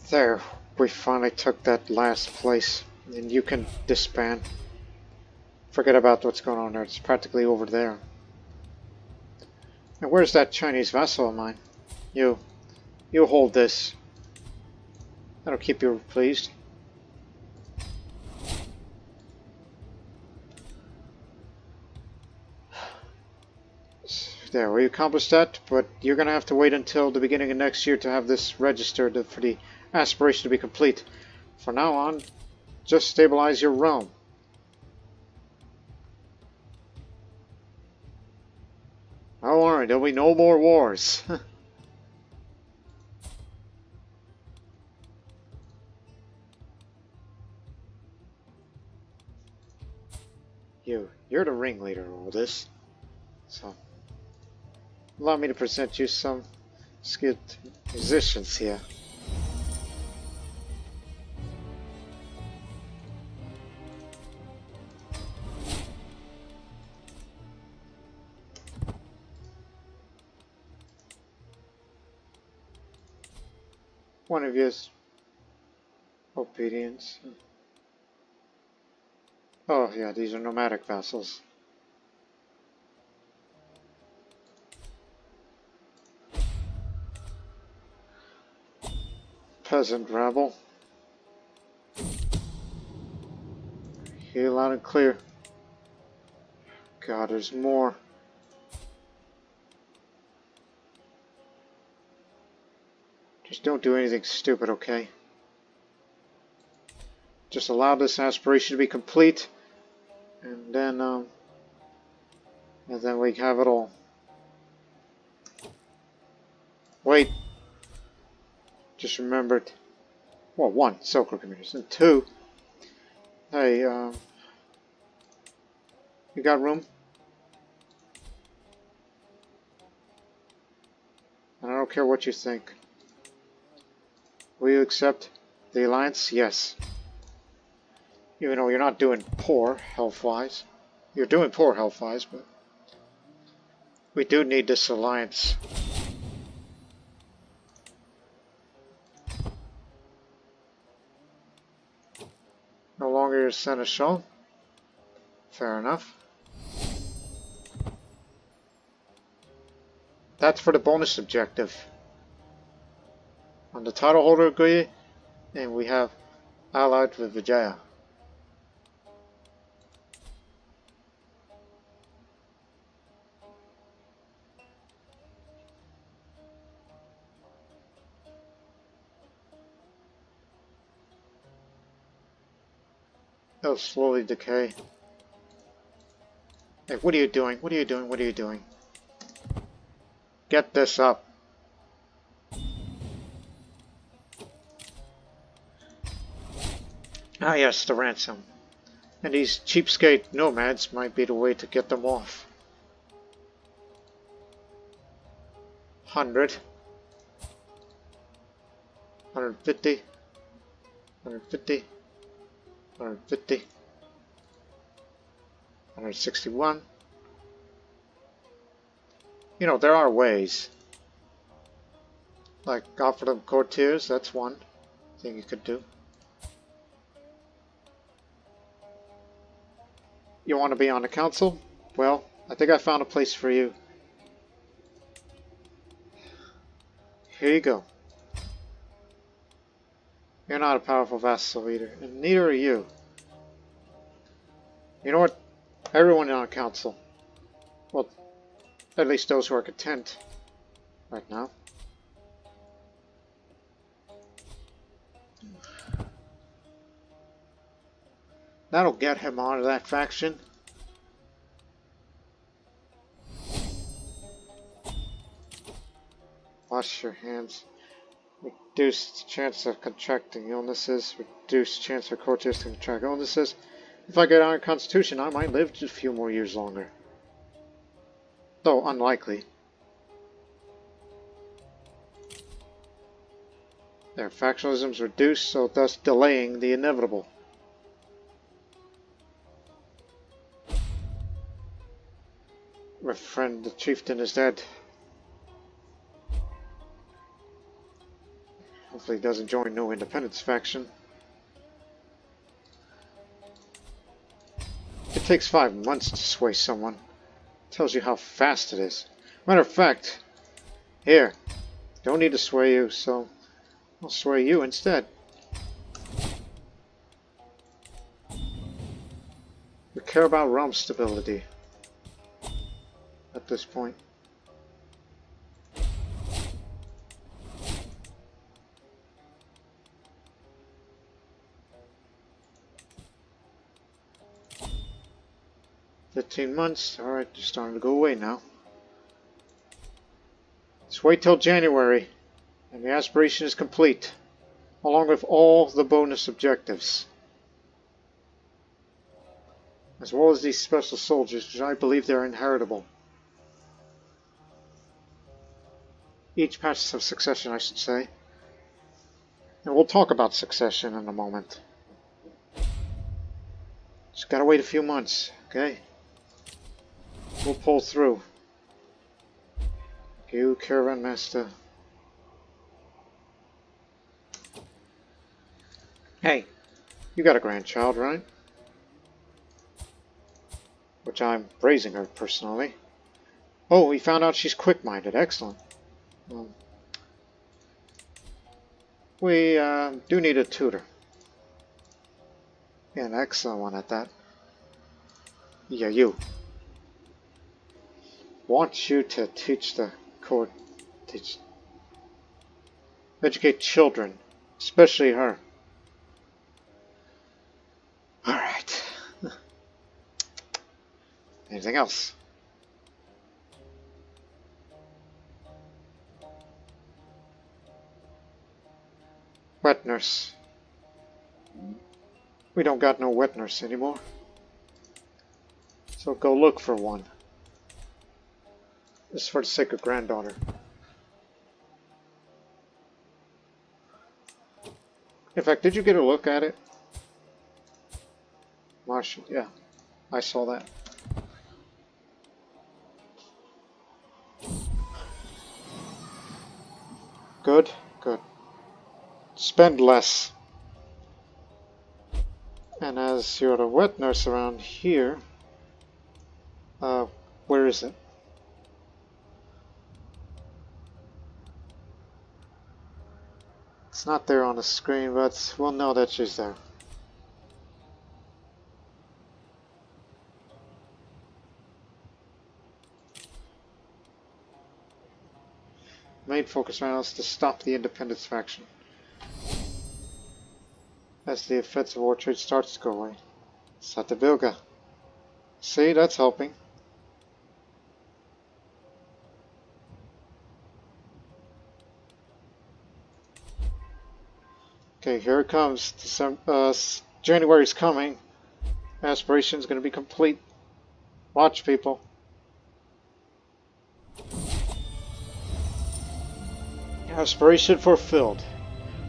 There, we finally took that last place, and you can disband. Forget about what's going on there. It's practically over there. And where's that Chinese vassal of mine? You hold this. That'll keep you pleased. There, we accomplished that, but you're going to have to wait until the beginning of next year to have this registered for the aspiration to be complete. From now on, just stabilize your realm. Don't worry, there'll be no more wars. You're the ringleader of all this. So, allow me to present you some skilled musicians here. One of yours obedience. Oh yeah, these are nomadic vassals. Peasant rabble. Hear loud and clear. God, there's more. Just don't do anything stupid, okay? Just allow this aspiration to be complete, and then we have it all. Wait. Just remembered. Well, one, Silk Road communities, and two. Hey, you got room? And I don't care what you think. Will you accept the alliance? Yes. Even though you're not doing poor health-wise. You're doing poor health-wise, but we do need this alliance. No longer your seneschal. Fair enough. That's for the bonus objective. On the title holder agree, and we have allied with Vijaya. They'll slowly decay. Hey, what are you doing? What are you doing? What are you doing? Get this up. Ah yes, the ransom. And these cheapskate nomads might be the way to get them off. 100. 150. 150. 150. 161. You know, there are ways. Like, offer them courtiers, that's one thing you could do. You want to be on the council? Well, I think I found a place for you. Here you go. You're not a powerful vassal either, and neither are you. You know what? Everyone on the council, well, at least those who are content right now. That'll get him out of that faction. Wash your hands. Reduced chance of contracting illnesses. Reduced chance for courtiers to contract illnesses. If I get Iron Constitution, I might live just a few more years longer. Though unlikely. Their factionalism's reduced, so thus delaying the inevitable. My friend, the chieftain, is dead. Hopefully he doesn't join no independence faction. It takes 5 months to sway someone. Tells you how fast it is. Matter of fact, here, don't need to sway you, so I'll sway you instead. We care about realm stability at this point. $15 Alright, you're starting to go away now. Just wait till January, and the aspiration is complete, along with all the bonus objectives. As well as these special soldiers, which I believe they're inheritable. Each patch of succession, I should say. And we'll talk about succession in a moment. Just gotta wait a few months, okay? We'll pull through. You, Caravan Master. Hey, you got a grandchild, right? Which I'm raising her personally. Oh, we found out she's quick-minded. Excellent. We do need a tutor. Yeah, an excellent one at that. Yeah, you. Want you to teach the court, educate children, especially her. All right. Anything else? Wet nurse. We don't got no wet nurse anymore. So go look for one. This is for the sake of granddaughter. In fact, did you get a look at it? Marshall, yeah. I saw that. Good, good. Spend less. And as you're the wet nurse around here, where is it? It's not there on the screen, but we'll know that she's there. Main focus right now is to stop the independence faction. As the offensive war trade starts to go away. Satabilga. See, that's helping. Okay, here it comes. January's coming. Aspiration's going to be complete. Watch, people. Aspiration fulfilled.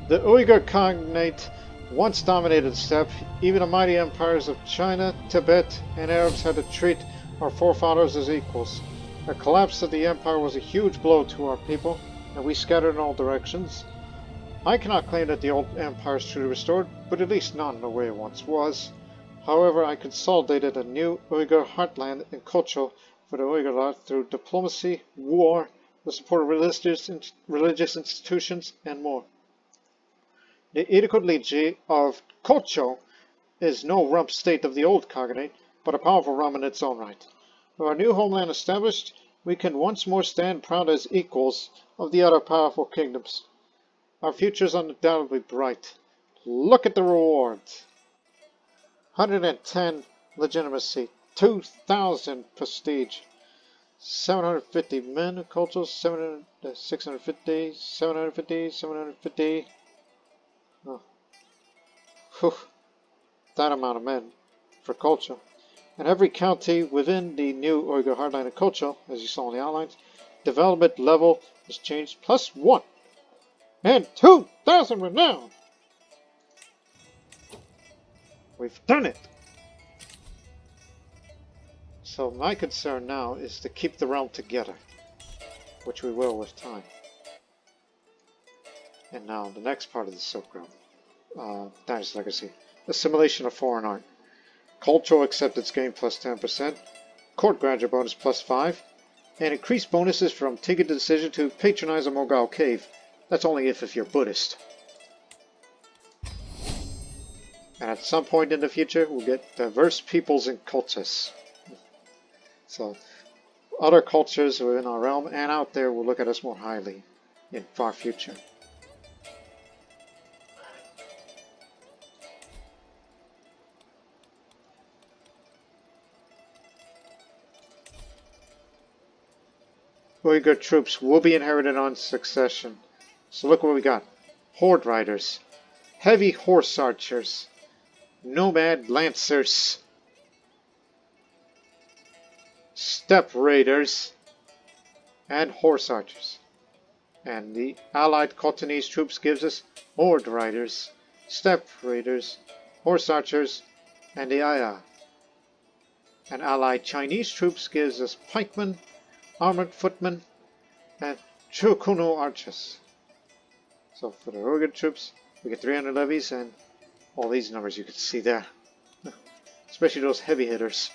The Uyghur Cognate once dominated the steppe. Even the mighty empires of China, Tibet, and Arabs had to treat our forefathers as equals. The collapse of the empire was a huge blow to our people, and we scattered in all directions. I cannot claim that the old empire is truly restored, but at least not in the way it once was. However, I consolidated a new Uyghur heartland in Qocho for the Uyghur lot through diplomacy, war, the support of religious institutions, and more. The Edicolegi of Qocho is no rump state of the old Cognate, but a powerful realm in its own right. With our new homeland established, we can once more stand proud as equals of the other powerful kingdoms. Our future is undoubtedly bright. Look at the rewards. 110 legitimacy, 2,000 prestige, 750 men, cultural, 650, 750, 750. Oh. Whew. That amount of men for Qocho. And every county within the new Uyghur heartland of Qocho, as you saw in the outlines, development level is changed +1 and 2,000 renown. We've done it. So my concern now is to keep the realm together, which we will with time. And now the next part of the Silk Road, Dynasty Legacy, assimilation of foreign art. Cultural acceptance gain +10%, court graduate bonus +5, and increased bonuses from taking the decision to patronize a Mogul cave. That's only if you're Buddhist. And at some point in the future, we'll get diverse peoples and cultures. So, other cultures within our realm and out there will look at us more highly in far future. Uyghur troops will be inherited on succession. So look what we got. Horde riders, heavy horse archers, nomad lancers, steppe raiders, and horse archers. And the allied Courtiers troops gives us horde riders, steppe raiders, horse archers, and the Aya. And allied Chinese troops gives us pikemen, armored footmen, and Chukunu archers. So for the Uyghur troops, we get 300 levies and all these numbers you can see there. Especially those heavy hitters.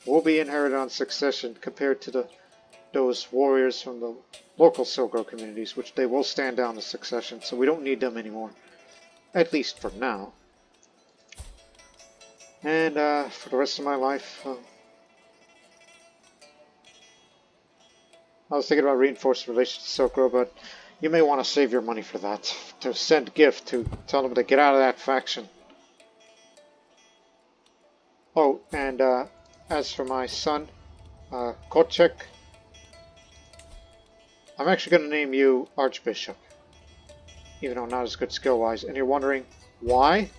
Will be inherited on succession compared to those warriors from the local Silk Road communities, which they will stand down to succession, so we don't need them anymore. At least for now. And for the rest of my life, I was thinking about reinforced relations to Silk Road, but you may want to save your money for that. To send gift to tell them to get out of that faction. Oh, and as for my son, Kochek, I'm actually going to name you Archbishop. Even though not as good skill-wise. And you're wondering, why?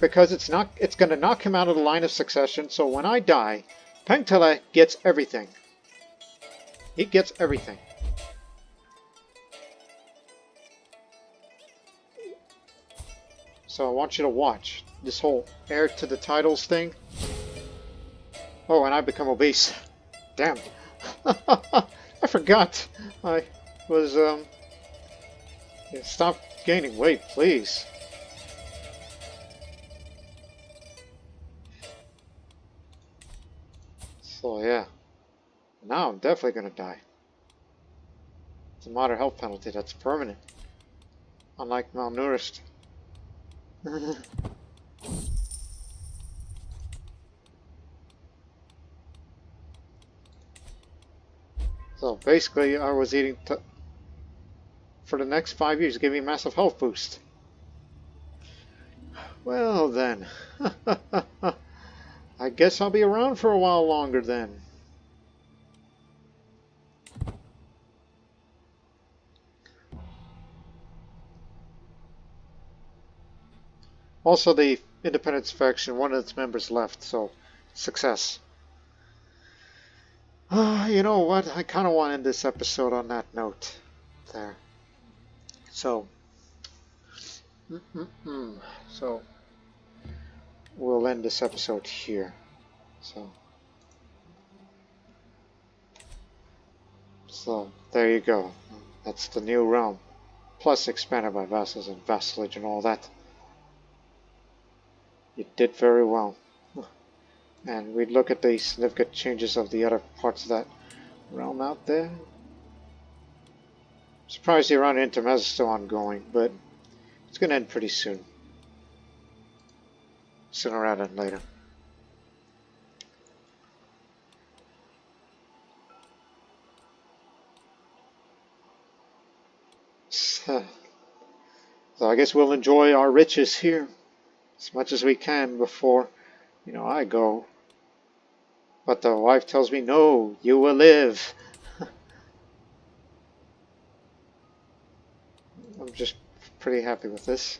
Because it's going to knock him out of the line of succession, so when I die, Pengtele gets everything. He gets everything. So I want you to watch this whole heir to the titles thing. Oh, and I become obese. Damn. I forgot. I was, stop gaining weight, please. So, yeah. Now I'm definitely going to die. It's a moderate health penalty that's permanent. Unlike malnourished. So basically I was eating for the next 5 years, giving me a massive health boost. Well then. I guess I'll be around for a while longer then. Also, the Independence faction, one of its members left, so success. You know what? I kind of want to end this episode on that note. There. So. So. We'll end this episode here. So, there you go. That's the new realm. Plus expanded by vassals and vassalage and all that. You did very well. And we look at the significant changes of the other parts of that realm out there. Surprised the Iran Intermezzo is still ongoing, but it's going to end pretty soon. Sooner rather than later. So I guess we'll enjoy our riches here as much as we can before, I go. But the wife tells me, no, you will live. I'm just pretty happy with this.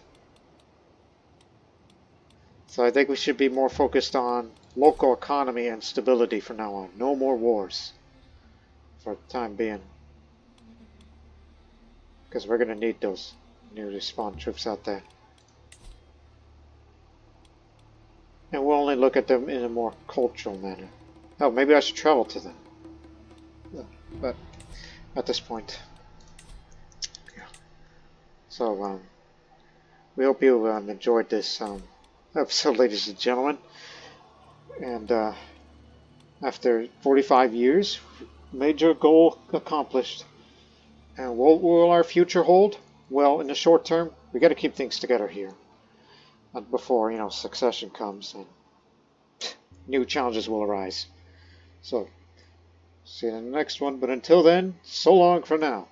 So I think we should be more focused on local economy and stability from now on. No more wars for the time being. Because we're going to need those newly spawned troops out there. And we'll only look at them in a more cultural manner. Oh, maybe I should travel to them. But at this point. Yeah. So, we hope you enjoyed this episode, ladies and gentlemen. And after 45 years, major goal accomplished. And what will our future hold? Well, in the short term, we got to keep things together here. Before, succession comes and new challenges will arise. So, see you in the next one. But until then, so long for now.